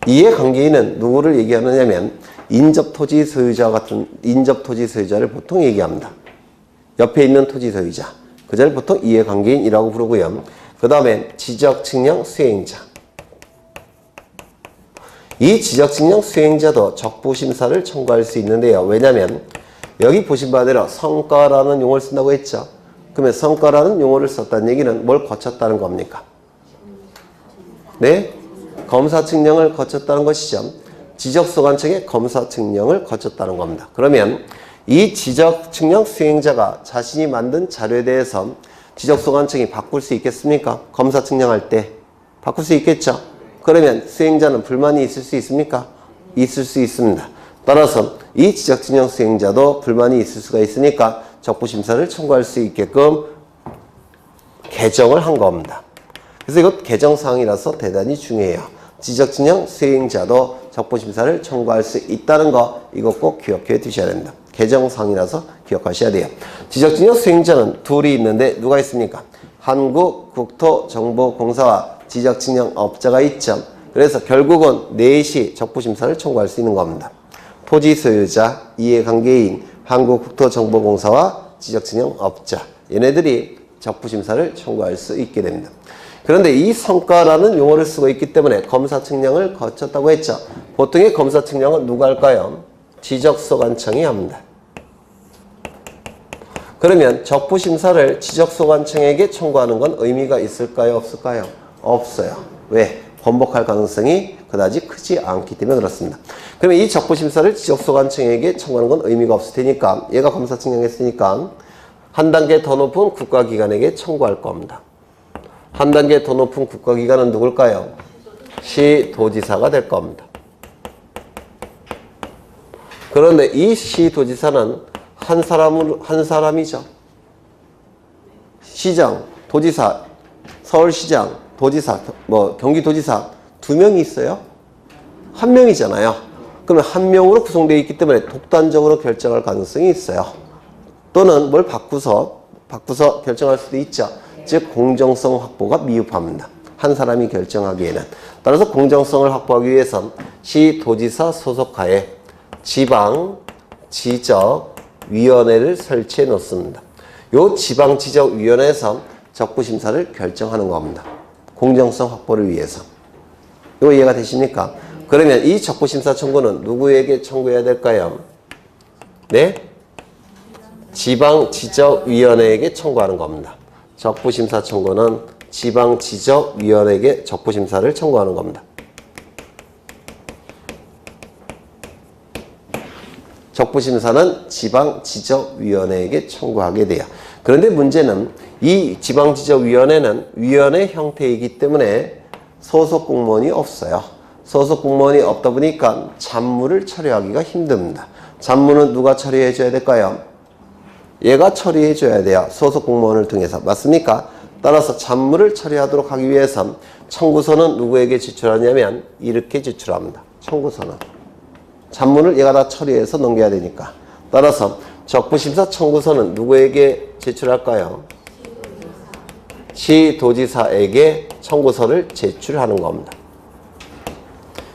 이해관계인은 누구를 얘기하느냐면 인접토지 소유자 같은 인접토지 소유자를 보통 얘기합니다. 옆에 있는 토지 소유자. 그 자를 보통 이해관계인이라고 부르고요. 그 다음에 지적 측량 수행자. 이 지적 측량 수행자도 적부심사를 청구할 수 있는데요. 왜냐하면 여기 보신 바대로 성과라는 용어를 쓴다고 했죠. 그러면 성과라는 용어를 썼다는 얘기는 뭘 거쳤다는 겁니까? 네? 검사 측량을 거쳤다는 것이죠. 지적소관청의 검사 측량을 거쳤다는 겁니다. 그러면 이 지적 측량 수행자가 자신이 만든 자료에 대해서 지적소관청이 바꿀 수 있겠습니까? 검사 측량할 때 바꿀 수 있겠죠. 그러면 수행자는 불만이 있을 수 있습니까? 있을 수 있습니다. 따라서 이 지적 측량 수행자도 불만이 있을 수가 있으니까 적부심사를 청구할 수 있게끔 개정을 한 겁니다. 그래서 이것 개정사항이라서 대단히 중요해요. 지적 측량 수행자도 적부심사를 청구할 수 있다는 거 이거 꼭 기억해 두셔야 됩니다. 개정사항이라서 기억하셔야 돼요. 지적 측량 수행자는 둘이 있는데 누가 있습니까? 한국국토정보공사와 지적 측량 업자가 있죠. 그래서 결국은 넷이 적부심사를 청구할 수 있는 겁니다. 토지 소유자, 이해관계인, 한국국토정보공사와 지적 측량 업자. 얘네들이 적부심사를 청구할 수 있게 됩니다. 그런데 이 성과라는 용어를 쓰고 있기 때문에 검사 측량을 거쳤다고 했죠. 보통의 검사 측량은 누가 할까요? 지적소관청이 합니다. 그러면 적부심사를 지적소관청에게 청구하는 건 의미가 있을까요? 없을까요? 없어요. 왜? 번복할 가능성이 그다지 크지 않기 때문에 그렇습니다. 그러면 이 적부심사를 지적소관청에게 청구하는 건 의미가 없을 테니까 얘가 검사 측량했으니까 한 단계 더 높은 국가기관에게 청구할 겁니다. 한 단계 더 높은 국가기관은 누굴까요? 시도지사가 될 겁니다. 그런데 이 시도지사는 한 사람이죠. 시장, 도지사, 서울시장, 도지사, 경기도지사 두 명이 있어요. 한 명이잖아요. 그러면 한 명으로 구성되어 있기 때문에 독단적으로 결정할 가능성이 있어요. 또는 뭘 바꾸서 결정할 수도 있죠. 즉 공정성 확보가 미흡합니다. 한 사람이 결정하기에는. 따라서 공정성을 확보하기 위해선 시도지사 소속하에 지방, 지적, 지방지적위원회를 설치해 놓습니다. 요 지방지적위원회에서 적부심사를 결정하는 겁니다. 공정성 확보를 위해서. 이거 이해가 되십니까? 그러면 이 적부심사 청구는 누구에게 청구해야 될까요? 네? 지방지적위원회에게 청구하는 겁니다. 적부심사 청구는 지방지적위원회에게 적부심사를 청구하는 겁니다. 적부심사는 지방지적위원회에게 청구하게 돼요. 그런데 문제는 이 지방지적위원회는 위원회 형태이기 때문에 소속 공무원이 없어요. 소속 공무원이 없다 보니까 잡무를 처리하기가 힘듭니다. 잡무는 누가 처리해 줘야 될까요? 얘가 처리해 줘야 돼요. 소속 공무원을 통해서. 맞습니까? 따라서 잡무를 처리하도록 하기 위해서 청구서는 누구에게 제출하냐면 이렇게 제출합니다. 청구서는. 잡무를 얘가 다 처리해서 넘겨야 되니까. 따라서 적부심사 청구서는 누구에게 제출할까요? 시도지사에게 청구서를 제출하는 겁니다.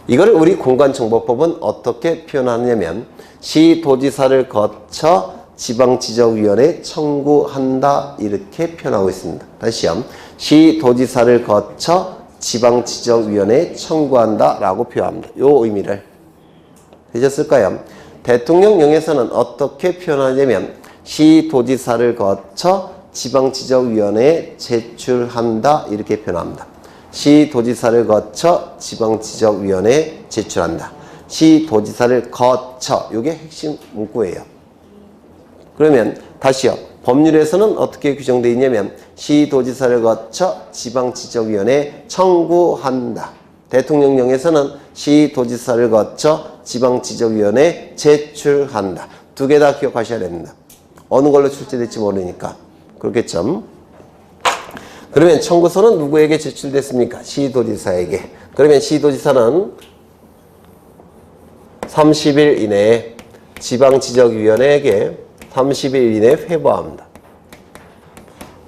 이거를 우리 공간정보법은 어떻게 표현하냐면 시도지사를 거쳐 지방지적위원회에 청구한다 이렇게 표현하고 있습니다. 다시요. 시도지사를 거쳐 지방지적위원회에 청구한다 라고 표현합니다. 요 의미를 되셨을까요? 대통령령에서는 어떻게 표현하냐면 시도지사를 거쳐 지방지적위원회에 제출한다 이렇게 표현합니다. 시도지사를 거쳐 지방지적위원회에 제출한다. 시도지사를 거쳐 이게 핵심 문구예요. 그러면 다시요. 법률에서는 어떻게 규정되어 있냐면 시도지사를 거쳐 지방지적위원회에 청구한다. 대통령령에서는 시도지사를 거쳐 지방지적위원회에 제출한다. 두 개 다 기억하셔야 됩니다. 어느 걸로 출제될지 모르니까. 그렇겠죠? 그러면 청구서는 누구에게 제출됐습니까? 시도지사에게. 그러면 시도지사는 30일 이내에 지방지적위원회에게 30일 이내에 회부합니다.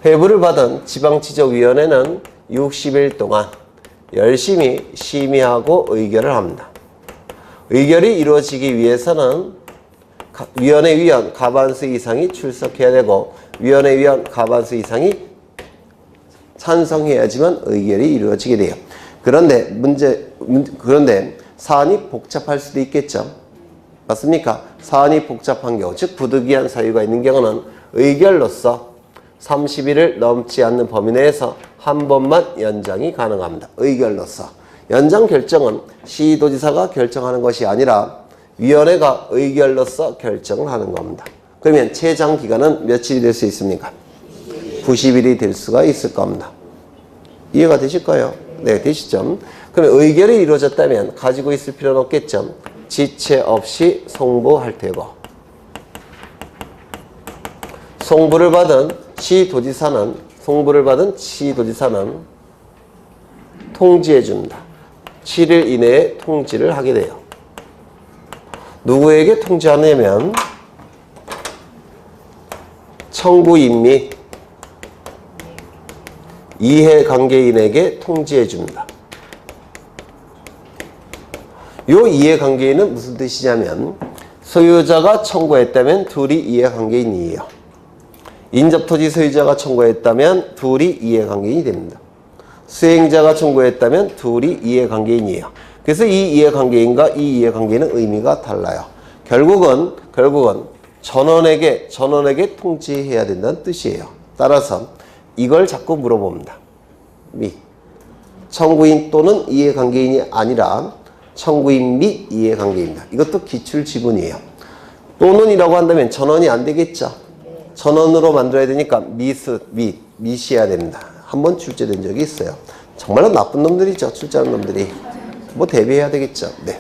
회부를 받은 지방지적위원회는 60일 동안 열심히 심의하고 의결을 합니다. 의결이 이루어지기 위해서는 위원회 위원 과반수 이상이 출석해야 되고 위원회 위원 과반수 이상이 찬성해야지만 의결이 이루어지게 돼요. 그런데 그런데 사안이 복잡할 수도 있겠죠. 맞습니까? 사안이 복잡한 경우, 즉 부득이한 사유가 있는 경우는 의결로서 30일을 넘지 않는 범위 내에서 한 번만 연장이 가능합니다. 의결로서. 연장 결정은 시도지사가 결정하는 것이 아니라 위원회가 의결로서 결정을 하는 겁니다. 그러면 최장 기간은 며칠이 될 수 있습니까? 90일이 될 수가 있을 겁니다. 이해가 되실까요? 네, 되시죠? 그러면 의결이 이루어졌다면 가지고 있을 필요는 없겠죠? 지체 없이 송부할 테고 송부를 받은 시도지사는 통지해 줍니다. 7일 이내에 통지를 하게 돼요. 누구에게 통지하냐면 청구인 및 이해관계인에게 통지해 줍니다. 요 이해관계인은 무슨 뜻이냐면 소유자가 청구했다면 둘이 이해관계인이에요. 인접토지 소유자가 청구했다면 둘이 이해관계인이 됩니다. 수행자가 청구했다면 둘이 이해관계인이에요. 그래서 이 이해관계인과 이 이해관계인은 의미가 달라요. 결국은 전원에게 통지해야 된다는 뜻이에요. 따라서 이걸 자꾸 물어봅니다. 청구인 또는 이해관계인이 아니라 청구인 및 이해관계입니다. 이것도 기출지문이에요. 또는이라고 한다면 전원이 안 되겠죠. 전원으로 만들어야 되니까 밑이어야 됩니다. 한번 출제된 적이 있어요. 정말로 나쁜 놈들이죠. 출제하는 놈들이. 뭐 대비해야 되겠죠. 네.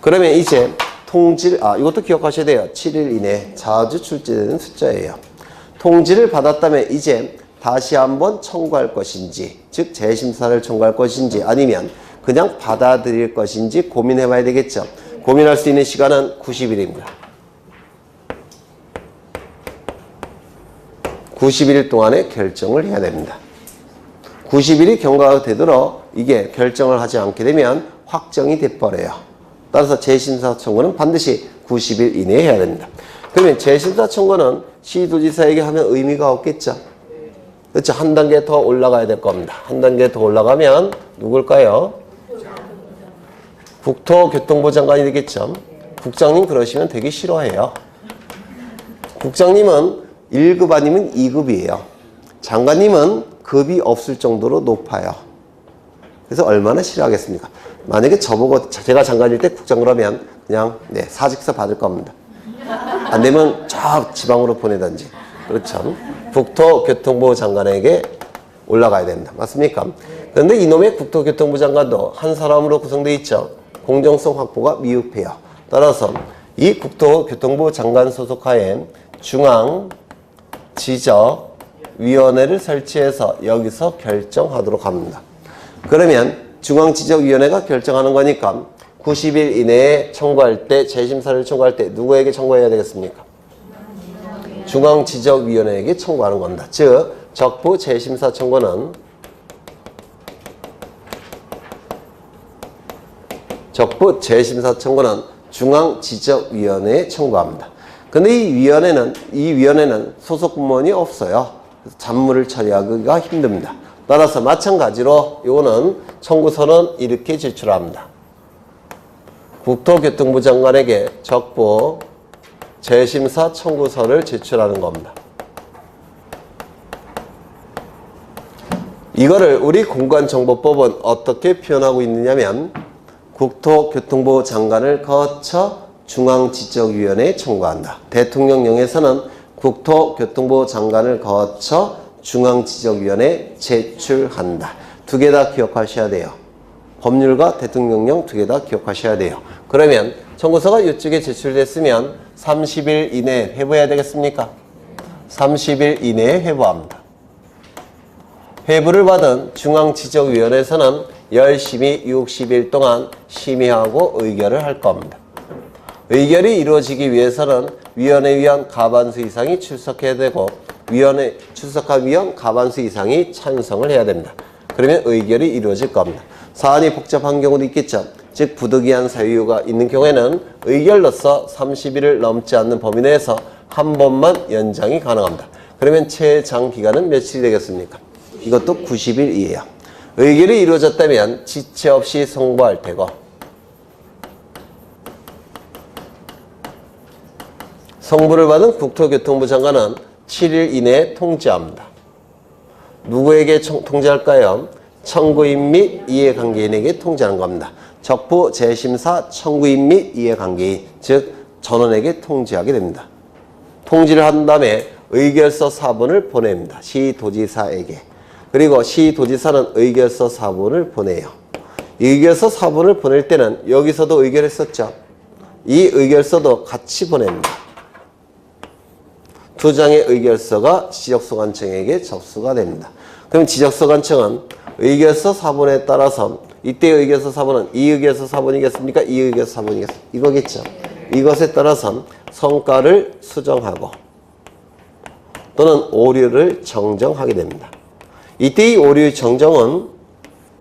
그러면 이제 통지를, 이것도 기억하셔야 돼요. 7일 이내 자주 출제되는 숫자예요. 통지를 받았다면 이제 다시 한번 청구할 것인지, 즉 재심사를 청구할 것인지 아니면 그냥 받아들일 것인지 고민해 봐야 되겠죠. 고민할 수 있는 시간은 90일입니다. 90일 동안에 결정을 해야 됩니다. 90일이 경과가 되도록 이게 결정을 하지 않게 되면 확정이 돼버려요. 따라서 재심사 청구는 반드시 90일 이내에 해야 됩니다. 그러면 재심사 청구는 시도지사에게 하면 의미가 없겠죠. 그렇죠. 한 단계 더 올라가야 될 겁니다. 한 단계 더 올라가면 누굴까요? 국토교통부 장관이 되겠죠. 국장님 그러시면 되게 싫어해요. 국장님은 1급 아니면 2급이에요. 장관님은 급이 없을 정도로 높아요. 그래서 얼마나 싫어하겠습니까? 만약에 저보고 제가 장관일 때 국장 그러면 그냥 사직서 받을 겁니다. 안 되면 저 지방으로 보내든지. 그렇죠. 국토교통부 장관에게 올라가야 됩니다. 맞습니까? 그런데 이놈의 국토교통부 장관도 한 사람으로 구성되어 있죠. 공정성 확보가 미흡해요. 따라서 이 국토교통부 장관 소속하에 중앙지적위원회를 설치해서 여기서 결정하도록 합니다. 그러면 중앙지적위원회가 결정하는 거니까 90일 이내에 청구할 때, 재심사를 청구할 때 누구에게 청구해야 되겠습니까? 중앙지적위원회에게 청구하는 겁니다. 즉, 적부 재심사 청구는 중앙지적위원회에 청구합니다. 근데 이 위원회는 소속 공무원이 없어요. 그래서 잡무를 처리하기가 힘듭니다. 따라서 마찬가지로 이거는 청구서는 이렇게 제출합니다. 국토교통부 장관에게 적부 재심사 청구서를 제출하는 겁니다. 이거를 우리 공간정보법은 어떻게 표현하고 있느냐면 국토교통부 장관을 거쳐 중앙지적위원회에 청구한다. 대통령령에서는 국토교통부 장관을 거쳐 중앙지적위원회에 제출한다. 두 개 다 기억하셔야 돼요. 법률과 대통령령 두 개 다 기억하셔야 돼요. 그러면 청구서가 이쪽에 제출됐으면 30일 이내에 회부해야 되겠습니까? 30일 이내에 회부합니다. 회부를 받은 중앙지적위원회에서는 열심히 60일 동안 심의하고 의결을 할 겁니다. 의결이 이루어지기 위해서는 위원회 위원 과반수 이상이 출석해야 되고 위원회 출석한 위원 과반수 이상이 찬성을 해야 됩니다. 그러면 의결이 이루어질 겁니다. 사안이 복잡한 경우도 있겠죠. 즉 부득이한 사유가 있는 경우에는 의결로서 30일을 넘지 않는 범위 내에서 한 번만 연장이 가능합니다. 그러면 최장 기간은 며칠이 되겠습니까? 이것도 90일이에요. 의결이 이루어졌다면 지체 없이 송부할 테고 성부를 받은 국토교통부 장관은 7일 이내에 통지합니다. 누구에게 통지할까요? 청구인 및 이해관계인에게 통지하는 겁니다. 적부 재심사 청구인 및 이해관계인, 즉 전원에게 통지하게 됩니다. 통지를 한 다음에 의결서 4본을 보냅니다. 시도지사에게. 그리고 시도지사는 의결서 4본을 보내요. 의결서 4본을 보낼 때는 여기서도 의결했었죠. 이 의결서도 같이 보냅니다. 두 장의 의결서가 지적소관청에게 접수가 됩니다. 그럼 지적소관청은 의결서 4본에 따라서 이때 의결서 4본은 이 의결서 4본이겠습니까? 이 의결서 4본이겠습니까? 이거겠죠. 이것에 따라서 성과를 수정하고 또는 오류를 정정하게 됩니다. 이때 이 오류 정정은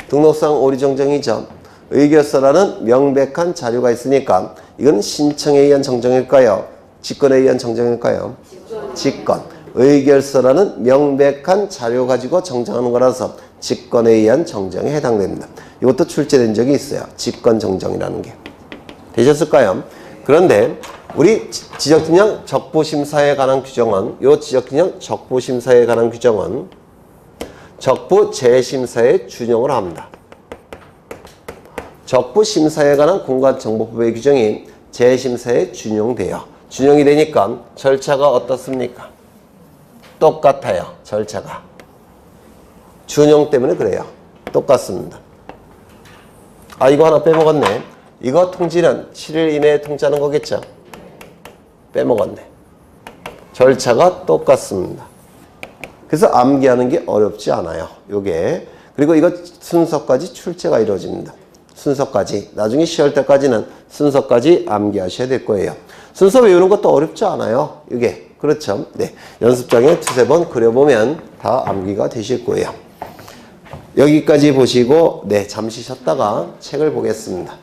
등록상 오류 정정이죠. 의결서라는 명백한 자료가 있으니까 이건 신청에 의한 정정일까요? 직권에 의한 정정일까요? 직권. 의결서라는 명백한 자료 가지고 정정하는 거라서 직권에 의한 정정에 해당됩니다. 이것도 출제된 적이 있어요. 직권 정정이라는 게. 되셨을까요? 그런데 우리 지적진영 적부심사에 관한 규정은 이 지적진영 적부심사에 관한 규정은 적부 재심사에 준용을 합니다. 적부심사에 관한 공간정보법의 규정이 재심사에 준용돼요. 준용이 되니까 절차가 어떻습니까? 똑같아요. 절차가. 준용 때문에 그래요. 똑같습니다. 아, 이거 하나 빼먹었네. 이거 통지는 7일 이내에 통지하는 거겠죠? 빼먹었네. 절차가 똑같습니다. 그래서 암기하는 게 어렵지 않아요. 요게. 그리고 이거 순서까지 출제가 이루어집니다. 순서까지. 나중에 시험 때까지는 순서까지 암기하셔야 될 거예요. 순서 외우는 것도 어렵지 않아요. 이게. 그렇죠. 네. 연습장에 두세 번 그려보면 다 암기가 되실 거예요. 여기까지 보시고, 네. 잠시 쉬었다가 책을 보겠습니다.